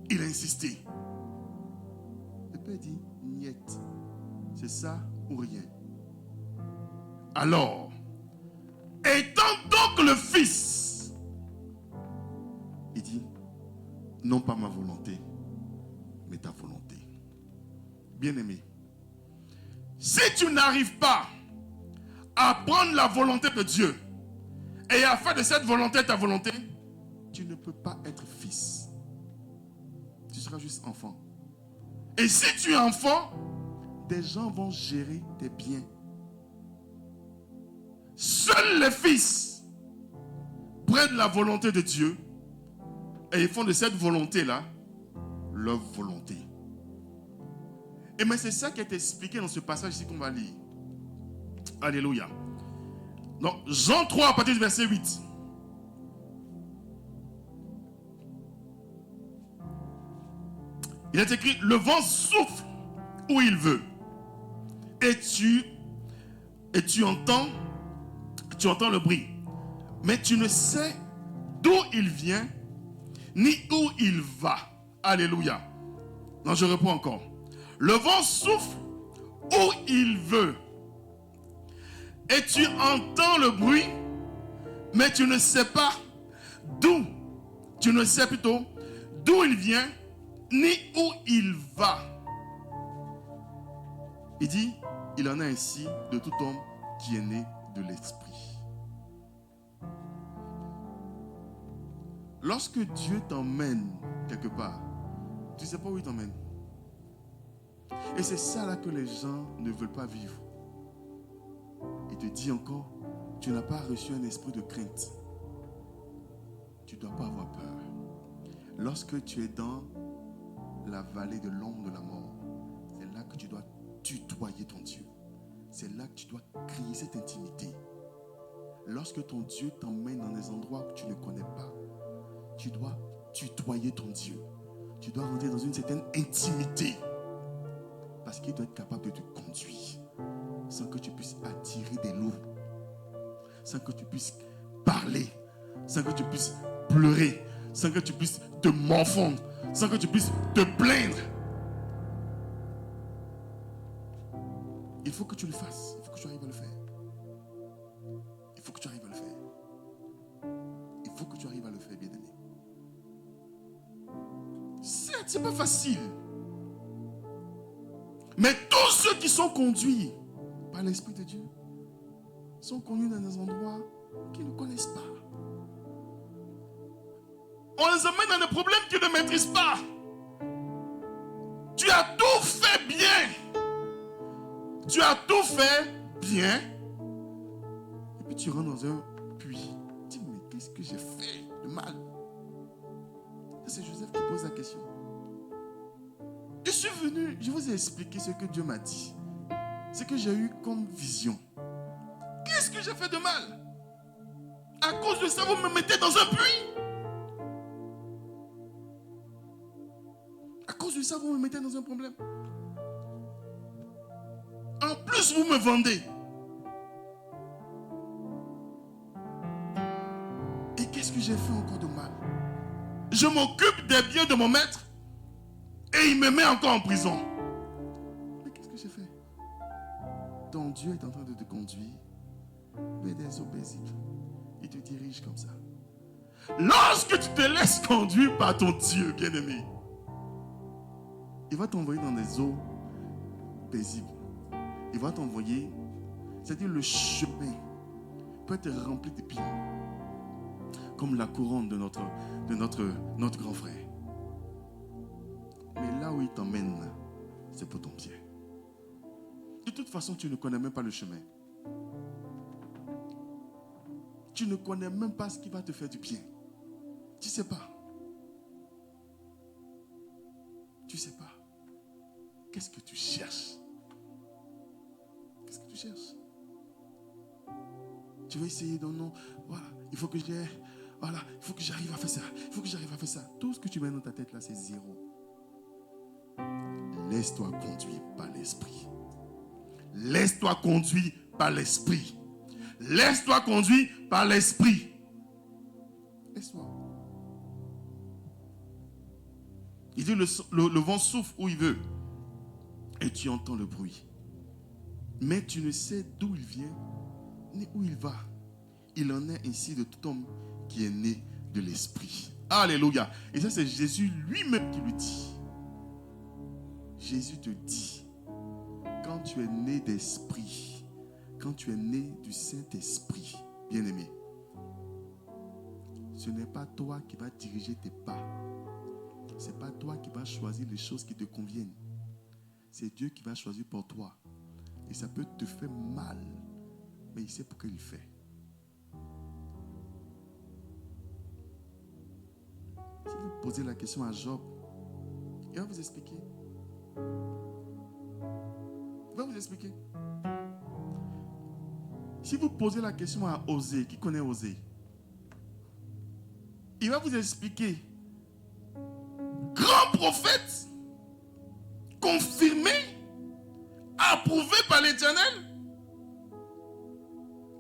Il a insisté. Le Père dit, niet. C'est ça ou rien. Alors, étant donc le Fils, il dit, non pas ma volonté, mais ta volonté. Bien-aimé, si tu n'arrives pas à prendre la volonté de Dieu et à faire de cette volonté ta volonté, tu ne peux pas être fils. Tu seras juste enfant. Et si tu es enfant, des gens vont gérer tes biens. Seuls les fils prennent la volonté de Dieu et ils font de cette volonté-là leur volonté. Et mais c'est ça qui est expliqué dans ce passage ici qu'on va lire. Alléluia. Donc, Jean 3, à partir du verset 8. Il est écrit, le vent souffle où il veut. Et tu entends le bruit. Mais tu ne sais d'où il vient, ni où il va. Alléluia. Non, je réponds encore. Le vent souffle où il veut. Et tu entends le bruit, mais tu ne sais pas d'où. Tu ne sais plutôt d'où il vient, ni où il va. Il dit, il en a ainsi de tout homme qui est né de l'esprit. Lorsque Dieu t'emmène quelque part, tu ne sais pas où il t'emmène. Et c'est ça là que les gens ne veulent pas vivre. Il te dit encore, tu n'as pas reçu un esprit de crainte. Tu ne dois pas avoir peur. Lorsque tu es dans la vallée de l'ombre de la mort, c'est là que tu dois tutoyer ton Dieu. C'est là que tu dois créer cette intimité. Lorsque ton Dieu t'emmène dans des endroits que tu ne connais pas, tu dois tutoyer ton Dieu. Tu dois rentrer dans une certaine intimité. Parce qu'il doit être capable de te conduire sans que tu puisses attirer des loups, sans que tu puisses parler, sans que tu puisses pleurer, sans que tu puisses te morfondre, sans que tu puisses te plaindre. Il faut que tu le fasses. Il faut que tu arrives à le faire. Il faut que tu arrives à le faire. Il faut que tu arrives à le faire, bien-aimé. Certes, c'est pas facile. Mais tous ceux qui sont conduits par l'Esprit de Dieu sont conduits dans des endroits qu'ils ne connaissent pas. On les emmène dans des problèmes qu'ils ne maîtrisent pas. Tu as tout fait bien. Tu as tout fait bien. Et puis tu rentres dans un puits. Tu dis, mais qu'est-ce que j'ai fait de mal? C'est Joseph qui pose la question. Je suis venu, je vous ai expliqué ce que Dieu m'a dit. Ce que j'ai eu comme vision. Qu'est-ce que j'ai fait de mal? À cause de ça, vous me mettez dans un puits. À cause de ça, vous me mettez dans un problème. En plus, vous me vendez. Et qu'est-ce que j'ai fait encore de mal? Je m'occupe des biens de mon maître. Et il me met encore en prison. Mais qu'est-ce que j'ai fait? Ton Dieu est en train de te conduire vers des eaux paisibles. Il te dirige comme ça. Lorsque tu te laisses conduire par ton Dieu, bien-aimé, il va t'envoyer dans des eaux paisibles. Il va t'envoyer, c'est-à-dire le chemin peut être rempli d'épines, comme la couronne de notre grand frère. Mais là où il t'emmène, c'est pour ton bien. De toute façon, tu ne connais même pas le chemin. Tu ne connais même pas ce qui va te faire du bien. Tu ne sais pas. Tu ne sais pas. Qu'est-ce que tu cherches? Qu'est-ce que tu cherches? Tu vas essayer dans non, voilà, il faut que j'arrive à faire ça. Il faut que j'arrive à faire ça. Tout ce que tu mets dans ta tête là, c'est zéro. Laisse-toi conduire par l'esprit. Laisse-toi conduire par l'esprit. Laisse-toi conduire par l'esprit. Laisse-toi. Il dit le vent souffle où il veut. Et tu entends le bruit. Mais tu ne sais d'où il vient ni où il va. Il en est ainsi de tout homme qui est né de l'esprit. Alléluia. Et ça, c'est Jésus lui-même qui lui dit. Jésus te dit, quand tu es né d'esprit, quand tu es né du Saint-Esprit, bien-aimé, ce n'est pas toi qui vas diriger tes pas. Ce n'est pas toi qui vas choisir les choses qui te conviennent. C'est Dieu qui va choisir pour toi. Et ça peut te faire mal, mais il sait pourquoi il fait. Si vous posez la question à Job, il va vous expliquer. Il va vous expliquer. Si vous posez la question à Osée, qui connaît Osée, il va vous expliquer. Grand prophète, confirmé, approuvé par l'Éternel,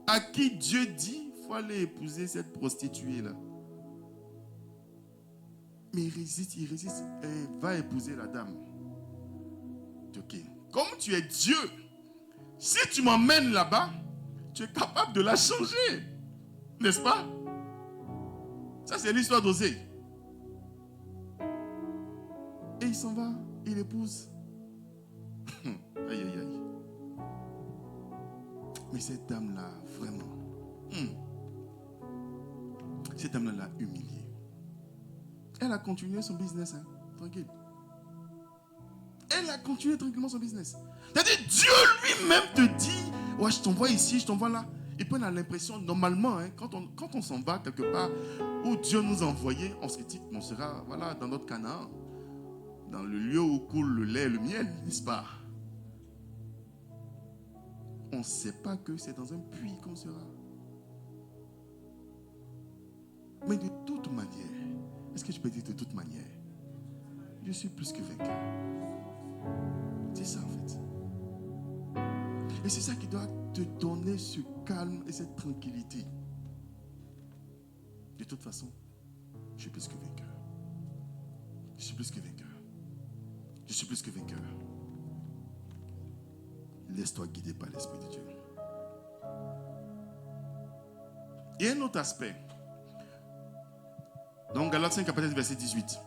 à qui Dieu dit, il faut aller épouser cette prostituée-là. Mais il résiste, et va épouser la dame. Ok. Comme tu es Dieu, si tu m'emmènes là-bas, tu es capable de la changer. N'est-ce pas? Ça, c'est l'histoire d'Osée. Et il s'en va, il épouse. Aïe, aïe, aïe. Mais cette dame-là, vraiment, cette dame-là l'a humiliée. Elle a continué son business, hein, tranquille. Elle a continué tranquillement son business. C'est-à-dire, Dieu lui-même te dit, ouais, je t'envoie ici, je t'envoie là. Et puis on a l'impression, normalement, hein, quand on s'en va quelque part où Dieu nous a envoyés, on se dit, on sera voilà, dans notre Canaan, dans le lieu où coule le lait et le miel, n'est-ce pas? On ne sait pas que c'est dans un puits qu'on sera. Mais de toute manière, est-ce que je peux dire de toute manière? Je suis plus que vainqueur. C'est ça en fait. Et c'est ça qui doit te donner ce calme et cette tranquillité. De toute façon, je suis plus que vainqueur. Je suis plus que vainqueur. Je suis plus que vainqueur. Laisse-toi guider par l'Esprit de Dieu. Et un autre aspect. Donc Galates 5, verset 18.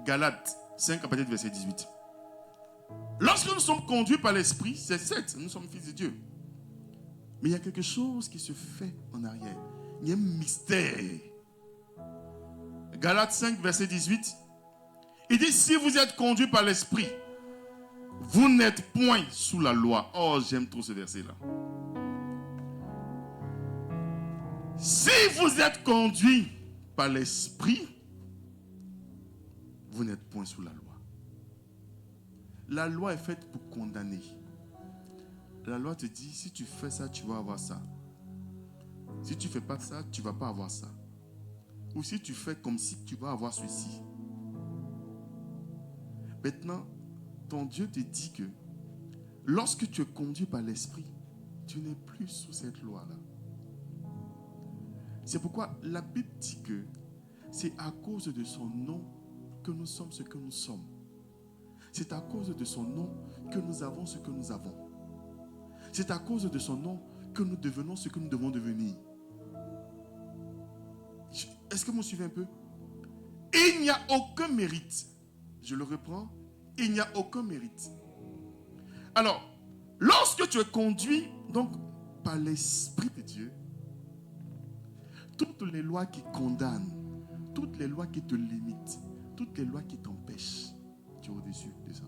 Galates 5, verset 18. Lorsque nous sommes conduits par l'Esprit, c'est certes, nous sommes fils de Dieu. Mais il y a quelque chose qui se fait en arrière. Il y a un mystère. Galates 5, verset 18. Il dit, si vous êtes conduits par l'Esprit, vous n'êtes point sous la loi. Oh, j'aime trop ce verset-là. Si vous êtes conduits par l'Esprit, vous n'êtes point sous la loi. La loi est faite pour condamner. La loi te dit, si tu fais ça, tu vas avoir ça. Si tu ne fais pas ça, tu ne vas pas avoir ça. Ou si tu fais comme si tu vas avoir ceci. Maintenant, ton Dieu te dit que lorsque tu es conduit par l'Esprit, tu n'es plus sous cette loi-là. C'est pourquoi la Bible dit que c'est à cause de son nom que nous sommes ce que nous sommes. C'est à cause de son nom que nous avons ce que nous avons. C'est à cause de son nom que nous devenons ce que nous devons devenir. Est-ce que vous me suivez un peu? Il n'y a aucun mérite. Je le reprends. Il n'y a aucun mérite. Alors, lorsque tu es conduit donc par l'Esprit de Dieu, toutes les lois qui condamnent, toutes les lois qui te limitent, toutes les lois qui t'empêchent, tu es au-dessus de ça.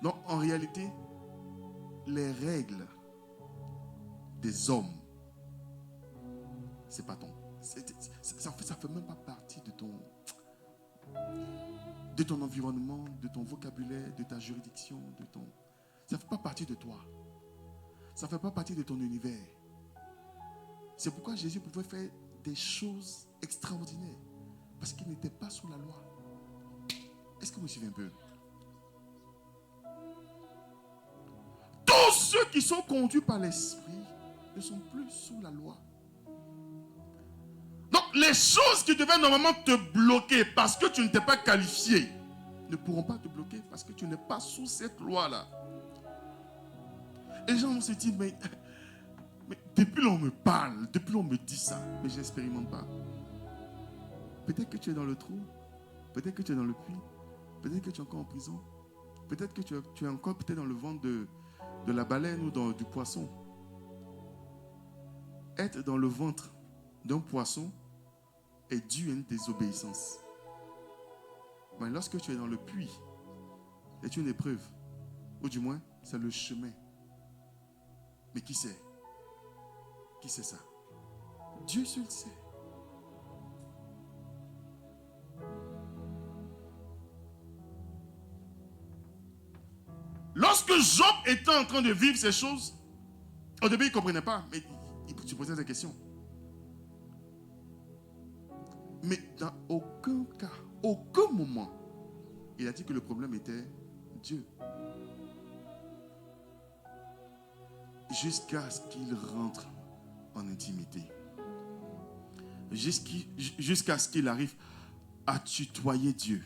Donc, en réalité, les règles des hommes, c'est pas ton. Ça fait même pas partie de ton environnement, de ton vocabulaire, de ta juridiction, ça fait pas partie de toi. Ça fait pas partie de ton univers. C'est pourquoi Jésus pouvait faire des choses extraordinaires. Parce qu'il n'était pas sous la loi. Est-ce que vous me suivez un peu? Tous ceux qui sont conduits par l'Esprit ne sont plus sous la loi. Donc, les choses qui devaient normalement te bloquer parce que tu ne t'es pas qualifié ne pourront pas te bloquer parce que tu n'es pas sous cette loi-là. Et les gens vont se dire, mais depuis l'on me parle, depuis l'on me dit ça, mais je n'expérimente pas. Peut-être que tu es dans le trou, peut-être que tu es dans le puits, peut-être que tu es encore en prison, peut-être que tu es encore peut-être dans le ventre de la baleine ou du poisson. Être dans le ventre d'un poisson est dû à une désobéissance. Mais lorsque tu es dans le puits, c'est une épreuve, ou du moins, c'est le chemin. Mais qui sait? Qui sait ça? Dieu seul sait. Lorsque Job était en train de vivre ces choses, au début il ne comprenait pas, mais il se posait des questions. Mais dans aucun cas, aucun moment, il a dit que le problème était Dieu. Jusqu'à ce qu'il rentre en intimité. Jusqu'à ce qu'il arrive à tutoyer Dieu.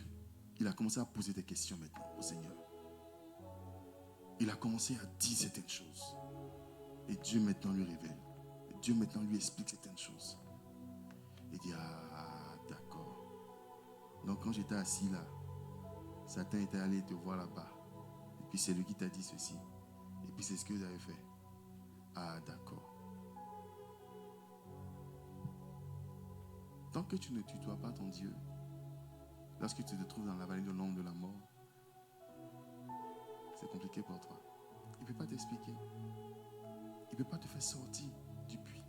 Il a commencé à poser des questions maintenant au Seigneur. Il a commencé à dire certaines choses. Et Dieu maintenant lui révèle. Dieu maintenant lui explique certaines choses. Il dit, ah, d'accord. Donc quand j'étais assis là, Satan était allé te voir là-bas. Et puis c'est lui qui t'a dit ceci. Et puis c'est ce que vous avez fait. Ah, d'accord. Tant que tu ne tutoies pas ton Dieu, lorsque tu te trouves dans la vallée de l'ombre de la mort, c'est compliqué pour toi. Il ne peut pas t'expliquer. Il ne peut pas te faire sortir du puits.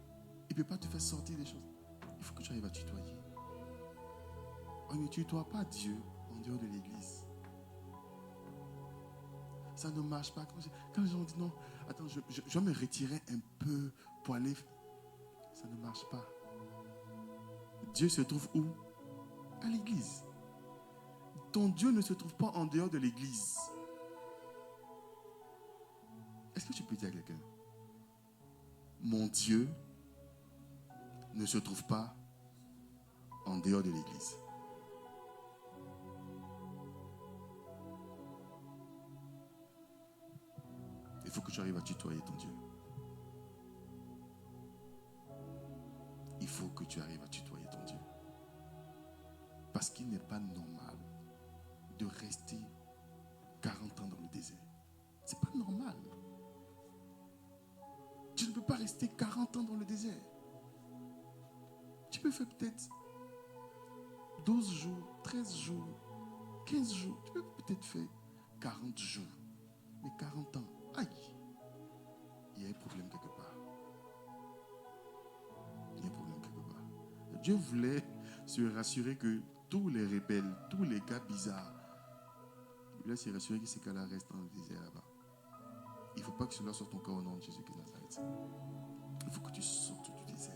Il ne peut pas te faire sortir des choses. Il faut que tu arrives à tutoyer. On ne tutoie pas Dieu en dehors de l'église. Ça ne marche pas. Quand les gens disent non, attends, je vais me retirer un peu pour aller. Ça ne marche pas. Dieu se trouve où? À l'église. Ton Dieu ne se trouve pas en dehors de l'église. Est-ce que tu peux dire à quelqu'un? Mon Dieu ne se trouve pas en dehors de l'église. Il faut que tu arrives à tutoyer ton Dieu. Il faut que tu arrives à tutoyer ton Dieu. Parce qu'il n'est pas normal de rester 40 ans dans le désert. C'est pas normal. Tu ne peux pas rester 40 ans dans le désert. Tu peux faire peut-être 12 jours, 13 jours, 15 jours. Tu peux peut-être faire 40 jours. Mais 40 ans, aïe, il y a un problème quelque part. Il y a un problème quelque part. Dieu voulait se rassurer que tous les rebelles, tous les gars bizarres, il voulait se rassurer que ces gars-là restent dans le désert là-bas. Il ne faut pas que cela sorte ton corps au nom de Jésus-Christ de Nazareth. Il faut que tu sortes du désert.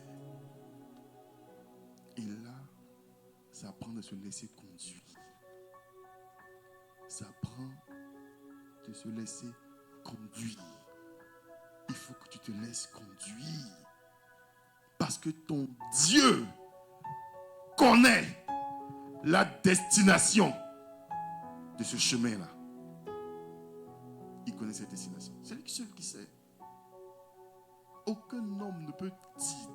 Et là, ça apprend de se laisser conduire. Ça apprend de se laisser conduire. Il faut que tu te laisses conduire. Parce que ton Dieu connaît la destination de ce chemin-là. Il connaît cette destination. C'est lui seul qui sait. Aucun homme ne peut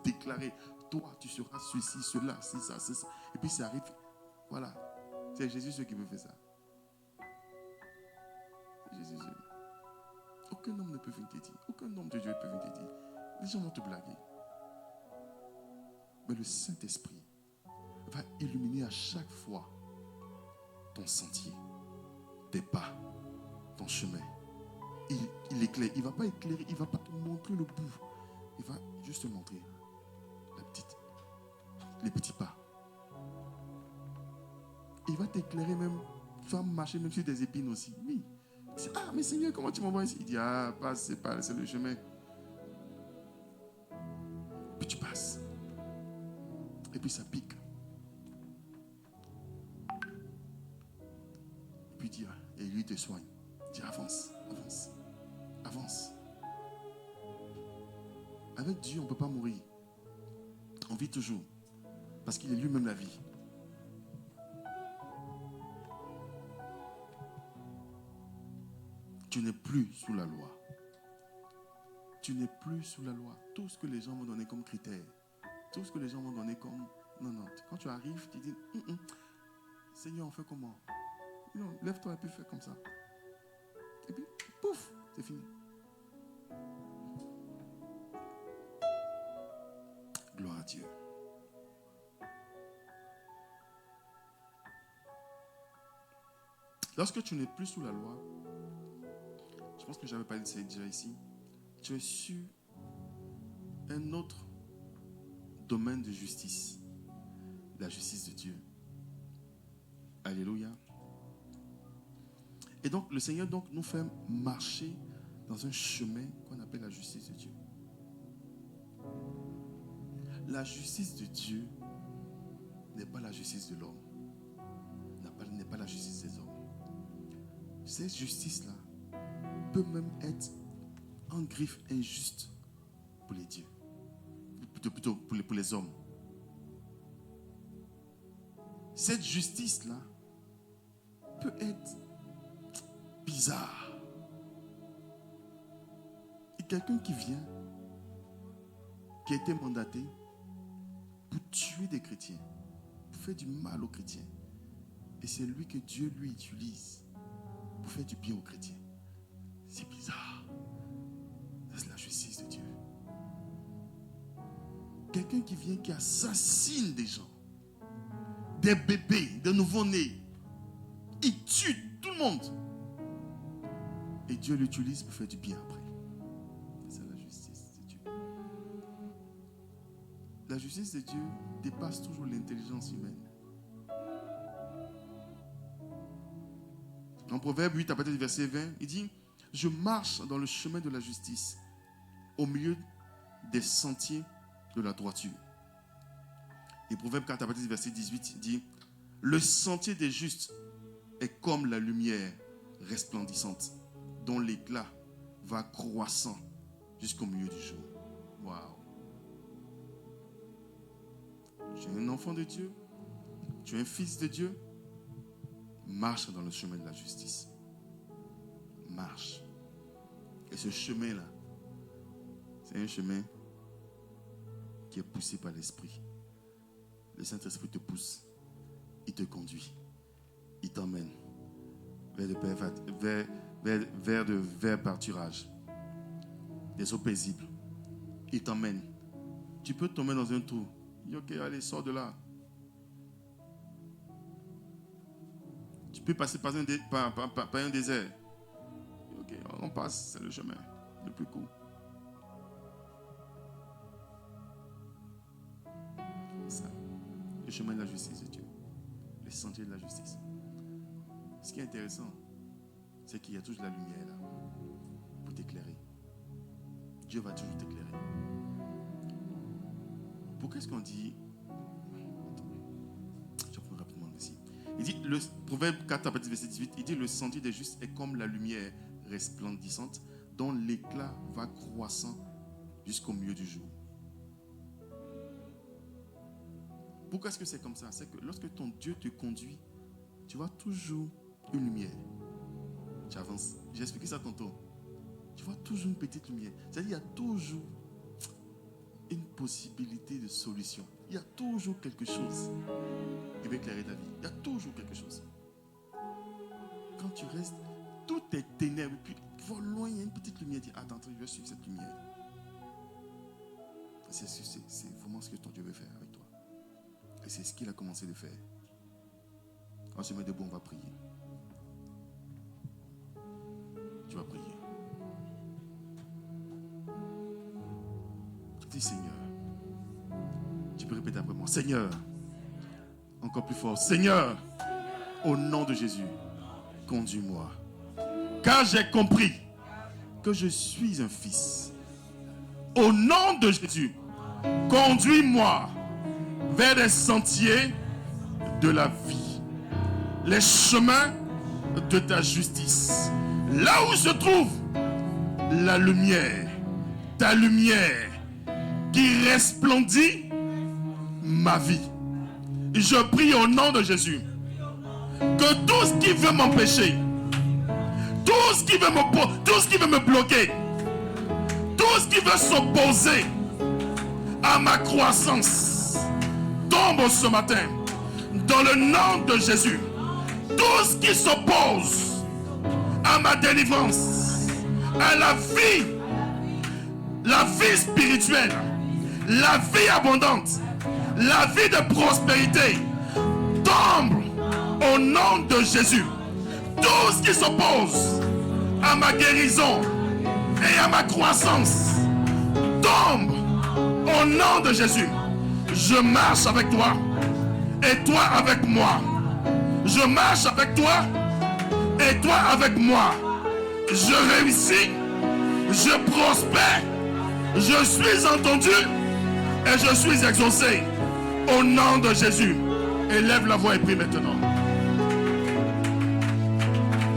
déclarer, toi, tu seras ceci, cela, c'est ça, c'est ça. Et puis ça arrive. Voilà. C'est Jésus seul qui peut faire ça. C'est Jésus seul. Aucun homme ne peut venir te dire. Aucun homme de Dieu ne peut venir te dire. Les gens vont te blaguer. Mais le Saint-Esprit va illuminer à chaque fois ton sentier, tes pas, ton chemin. Il éclaire. Il ne va pas éclairer, il ne va pas te montrer le bout. Il va juste te montrer les petits pas. Il va t'éclairer même. Tu vas marcher même sur des épines aussi. Oui. Ah, mais Seigneur, comment tu m'envoies ici? Il dit, ah, passe, c'est le chemin. Puis tu passes. Et puis ça pique. Et puis il dit, et lui te soigne. Il dit, avance, avance, avance. Avec Dieu, on ne peut pas mourir. On vit toujours. Parce qu'il est lui-même la vie. Tu n'es plus sous la loi. Tu n'es plus sous la loi. Tout ce que les gens vont donner comme critère, tout ce que les gens vont donner comme... Non. Quand tu arrives, tu dis, Seigneur, on fait comment? Non, lève-toi et puis fais comme ça. Et puis, pouf, c'est fini. Gloire à Dieu. Lorsque tu n'es plus sous la loi, je pense que je n'avais pas dit ça déjà ici, tu es sur un autre domaine de justice, la justice de Dieu. Alléluia. Et donc, le Seigneur nous fait marcher dans un chemin qu'on appelle la justice de Dieu. La justice de Dieu n'est pas la justice de l'homme, n'est pas la justice des hommes. Cette justice-là peut même être en griffe injuste pour les dieux, plutôt pour les hommes. Cette justice-là peut être bizarre. Et quelqu'un qui vient, qui a été mandaté pour tuer des chrétiens, pour faire du mal aux chrétiens, et c'est lui que Dieu lui utilise pour faire du bien aux chrétiens. C'est bizarre. Ça, c'est la justice de Dieu. Quelqu'un qui vient, qui assassine des gens, des bébés, des nouveau-nés, il tue tout le monde. Et Dieu l'utilise pour faire du bien après. C'est la justice de Dieu. La justice de Dieu dépasse toujours l'intelligence humaine. En Proverbe 8, à partir du verset 20, il dit, je marche dans le chemin de la justice, au milieu des sentiers de la droiture. Et Proverbe 4, à partir du verset 18, dit, le sentier des justes est comme la lumière resplendissante, dont l'éclat va croissant jusqu'au milieu du jour. Waouh! Tu es un enfant de Dieu, tu es un fils de Dieu, marche dans le chemin de la justice. Marche. Et ce chemin-là, c'est un chemin qui est poussé par l'Esprit. Le Saint-Esprit te pousse, il te conduit, il t'emmène vers de verts pâturages, des eaux paisibles. Il t'emmène. Tu peux tomber dans un trou. Il dit, ok, allez, sors de là. Tu peux passer par un désert. Ok, on passe, c'est le chemin le plus court. Ça, le chemin de la justice de Dieu, le sentier de la justice. Ce qui est intéressant, c'est qu'il y a toujours la lumière là pour t'éclairer. Dieu va toujours t'éclairer. Pourquoi est-ce qu'on dit... Je reprends rapidement ici. Il dit, le Proverbe 4, verset 18, il dit, le sentier des justes est comme la lumière resplendissante dont l'éclat va croissant jusqu'au milieu du jour. Pourquoi est-ce que c'est comme ça? C'est que lorsque ton Dieu te conduit, tu vois toujours une lumière. Tu avances. J'ai expliqué ça tantôt. Tu vois toujours une petite lumière. C'est-à-dire qu'il y a toujours une possibilité de solution. Il y a toujours quelque chose qui va éclairer ta vie. Il y a toujours quelque chose. Quand tu restes, tout est ténèbres. Et puis, tu vois loin, il y a une petite lumière. Tu dis, attends, je vais suivre cette lumière. C'est vraiment ce que ton Dieu veut faire avec toi. Et c'est ce qu'il a commencé de faire. On se met debout, on va prier. Tu vas prier. Tu dis, Seigneur, tu peux répéter après moi. Seigneur, encore plus fort. Seigneur, au nom de Jésus, conduis-moi. Car j'ai compris que je suis un fils. Au nom de Jésus, conduis-moi vers les sentiers de la vie, les chemins de ta justice. Là où se trouve la lumière, ta lumière qui resplendit ma vie. Je prie au nom de Jésus que tout ce qui veut m'empêcher, tout ce qui veut me bloquer, tout ce qui veut s'opposer à ma croissance, tombe ce matin dans le nom de Jésus. Tout ce qui s'oppose à ma délivrance, à la vie spirituelle, la vie abondante, la vie de prospérité, tombe au nom de Jésus. Tout ce qui s'oppose à ma guérison et à ma croissance, tombe au nom de Jésus. Je marche avec toi et toi avec moi. Je marche avec toi et toi avec moi. Je réussis, je prospère, je suis entendu et je suis exaucé au nom de Jésus. Élève la voix et prie maintenant.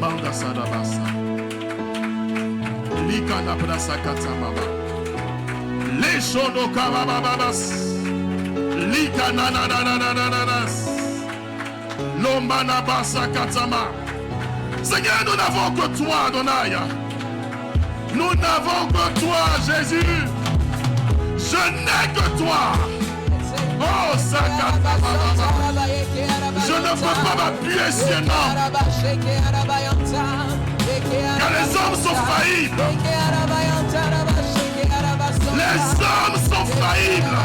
Manda sadabasa. Lika na brasa katamaba. Les shono kabababas. Lika na na na na na na na na. Lomba na basa katama. Seigneur, nous n'avons que toi, Adonai. Nous n'avons que toi, Jésus. Je n'ai que toi. Oh, Sakata. Je ne peux pas m'appuyer sur un homme. Car les hommes sont faillibles. Les hommes sont faillibles.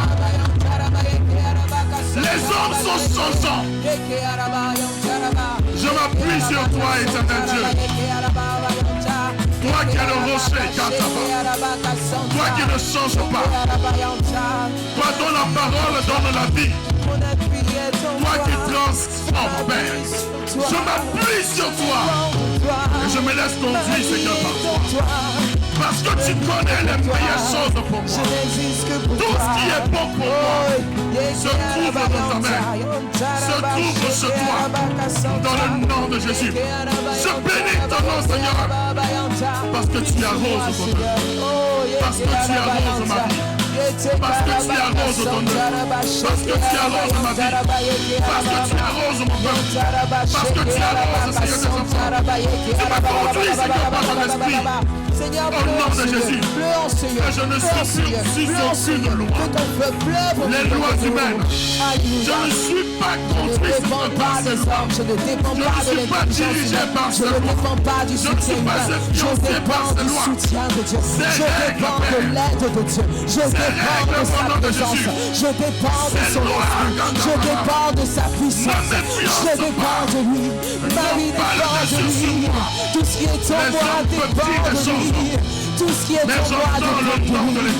Les hommes sont changeants. Je m'appuie sur toi, éternel Dieu. Toi qui es le rocher, toi qui ne changes pas. Toi dont la parole donne la vie. Toi qui transformes, Père. Je m'appuie sur toi. Et je me laisse conduire, Seigneur, par toi. Parce que tu connais les meilleures choses pour moi. Tout ce qui est bon pour moi se trouve dans ta main. Se trouve chez toi. Dans le nom de Jésus. Je bénis ton nom, Seigneur. Parce que tu arroses mon œuvre. Parce que tu arroses ma vie. Parce que tu arroses ton œuvre. Parce que tu arroses ma vie. Parce que tu arroses mon peuple. Parce que tu arroses, Seigneur, tes enfants. Tu m'as conduit, Seigneur, par ton esprit. Seigneur, au nom de Jésus, Seigneur, que je ne suis plus sous aucune loi. Les lois humaines. Je ne suis pas conduit par ces lois. Je ne dépends pas de l'intelligence. Je ne dépends pas du soutien. Je dépends du soutien de Dieu. Je dépends de l'aide de Dieu. Je dépends de sa présence. Je dépends de son esprit. Je dépends de sa puissance. Je dépends de lui. Ma vie dépend de lui. Tout ce qui est en moi dépend de lui. Tout ce qui est en moi dépend de lui.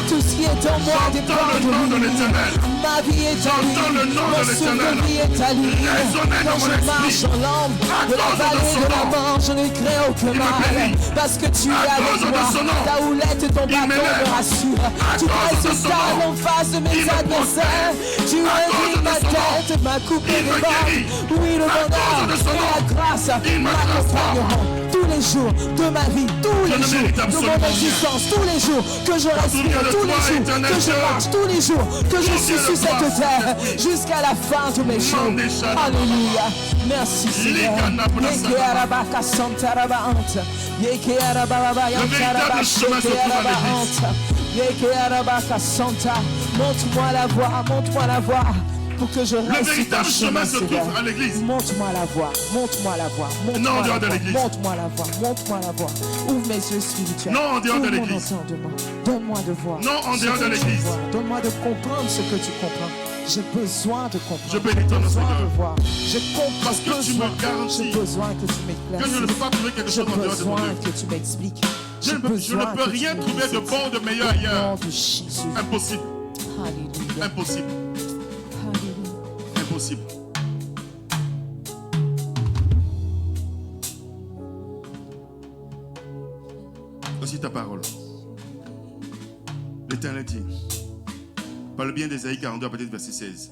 Tout ce qui est en moi dépend de lui. Ma vie est à lui. Mon souvenir est à lui. Quand je marche en l'ombre de la vallée de la mort, je ne crains aucun mal. Parce que tu es avec moi. Ta houlette et ton bâton me rassurent. Tu dresses ta table en face de mes adversaires. Tu inclines ma tête, ma coupe et mes bords. Oui, le bonheur et la grâce m'accompagneront tous les jours de ma vie. Tous les jours. mon existence, tous les jours que je respire, tous les jours que je marche, tous les jours que je suis sur cette terre, jusqu'à la fin de mes jours. Alléluia. Merci Seigneur. Montre-moi la voie, montre-moi la voie. Pour que je reste sur ton chemin, se trouve à l'église. Montre-moi la voie, montre-moi la voie, montre-moi la voie, montre-moi la voie, montre-moi la voie. Ouvre mes yeux spirituels. Non, en dehors de l'église. Donne-moi de voir. Non, en dehors de l'église. Donne-moi de comprendre ce que tu comprends. J'ai besoin de comprendre. Je bénis ton nom, Seigneur. Voir. Je comprends. Parce que tu me garantis. J'ai besoin que tu m'éclaircisses. Que je ne peux pas trouver quelque chose en dehors de mon Dieu. J'ai besoin que tu m'expliques. Je ne peux rien trouver de bon, de meilleur ailleurs. Impossible. Alléluia. Impossible. Impossible. Voici ta parole. L'Éternel dit, par le bien d'Ésaïe 42 à partir du verset 16,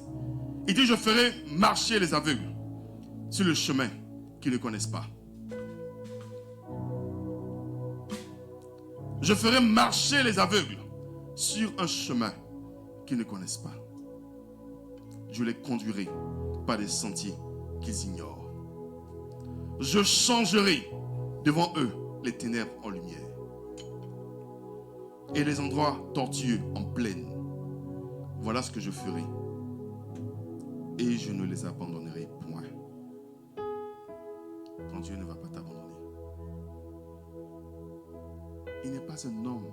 il dit, je ferai marcher les aveugles sur le chemin qu'ils ne connaissent pas. Je ferai marcher les aveugles sur un chemin qu'ils ne connaissent pas. Je les conduirai par des sentiers qu'ils ignorent. Je changerai devant eux les ténèbres en lumière et les endroits tortueux en plaine. Voilà ce que je ferai et je ne les abandonnerai point. Ton Dieu ne va pas t'abandonner. Il n'est pas un homme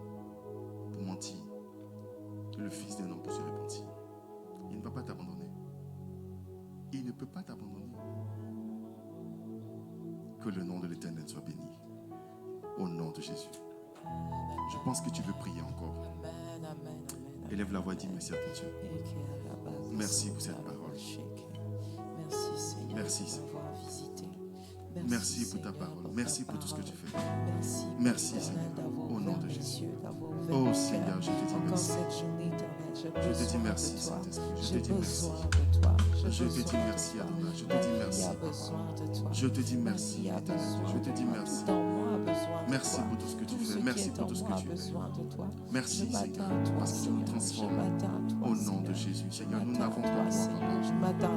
pour mentir, le fils d'un homme pour se repentir. Il ne va pas t'abandonner. Il ne peut pas t'abandonner. Que le nom de l'Éternel soit béni. Au nom de Jésus. Je pense que tu veux prier encore. Élève la voix et dis merci à ton Dieu. Merci pour cette parole. Merci Seigneur. Merci pour ta parole. Merci pour tout ce que tu fais. Merci Seigneur. Au nom de Jésus. Oh Seigneur, je te dis merci. Je te dis merci Saint-Esprit. Je te dis merci. Je te dis merci Adonai. Je te dis merci. Je te dis merci Éternel. Je te dis merci. Merci pour tout ce que tu fais. Merci pour tout ce que tu fais. Merci Seigneur parce que tu nous transformes. Au nom de Jésus. Seigneur, nous n'avons pas toi, Papa.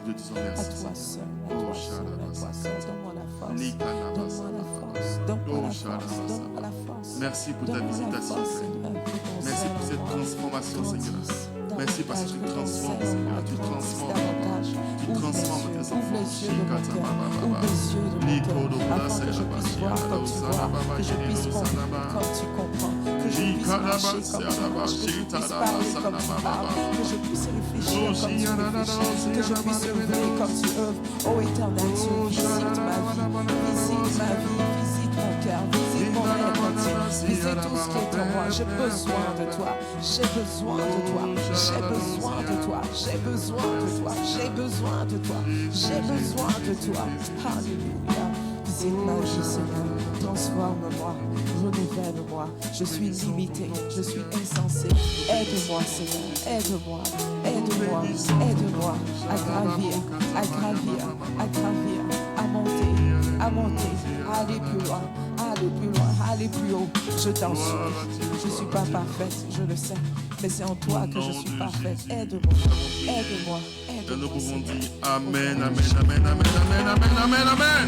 Nous te disons merci Seigneur. Oh Shalabasa. Merci pour ta visitation. Merci pour cette transformation Seigneur. Merci parce que tu transformes Seigneur. Tu transformes Tu transformes tes enfants. Que je puisse comprendre comme tu comprends. Que je puisse marcher comme tu marches. Que je puisse parler comme tu parles. Que je puisse réfléchir comme tu réfléchis. Que je puisse œuvrer comme tu œuvres. Oh Éternel Dieu, visite ma vie. Visite ma vie. Visite mon cœur. Visite mon être entier. Visite tout ce qui est en moi. J'ai besoin de toi. J'ai besoin de toi. J'ai besoin de toi. J'ai besoin de toi. J'ai besoin de toi. J'ai besoin de toi. Alléluia. Visite ma vie, Seigneur. Transforme-moi. Renouvelle-moi. Je suis limité. Je suis insensé. Aide-moi, Seigneur. Aide-moi. Aide-moi. Aide-moi à gravir. À gravir. À gravir. À monter. À monter. À aller plus loin. À aller plus loin. À aller plus haut. Je t'en supplie. Je ne suis pas parfaite. Je le sais. Mais c'est en toi que je suis parfaite. Aide-moi. Aide-moi. Et nous pouvons dire Amen, Amen, Amen, Amen, Amen, Amen, Amen, Amen.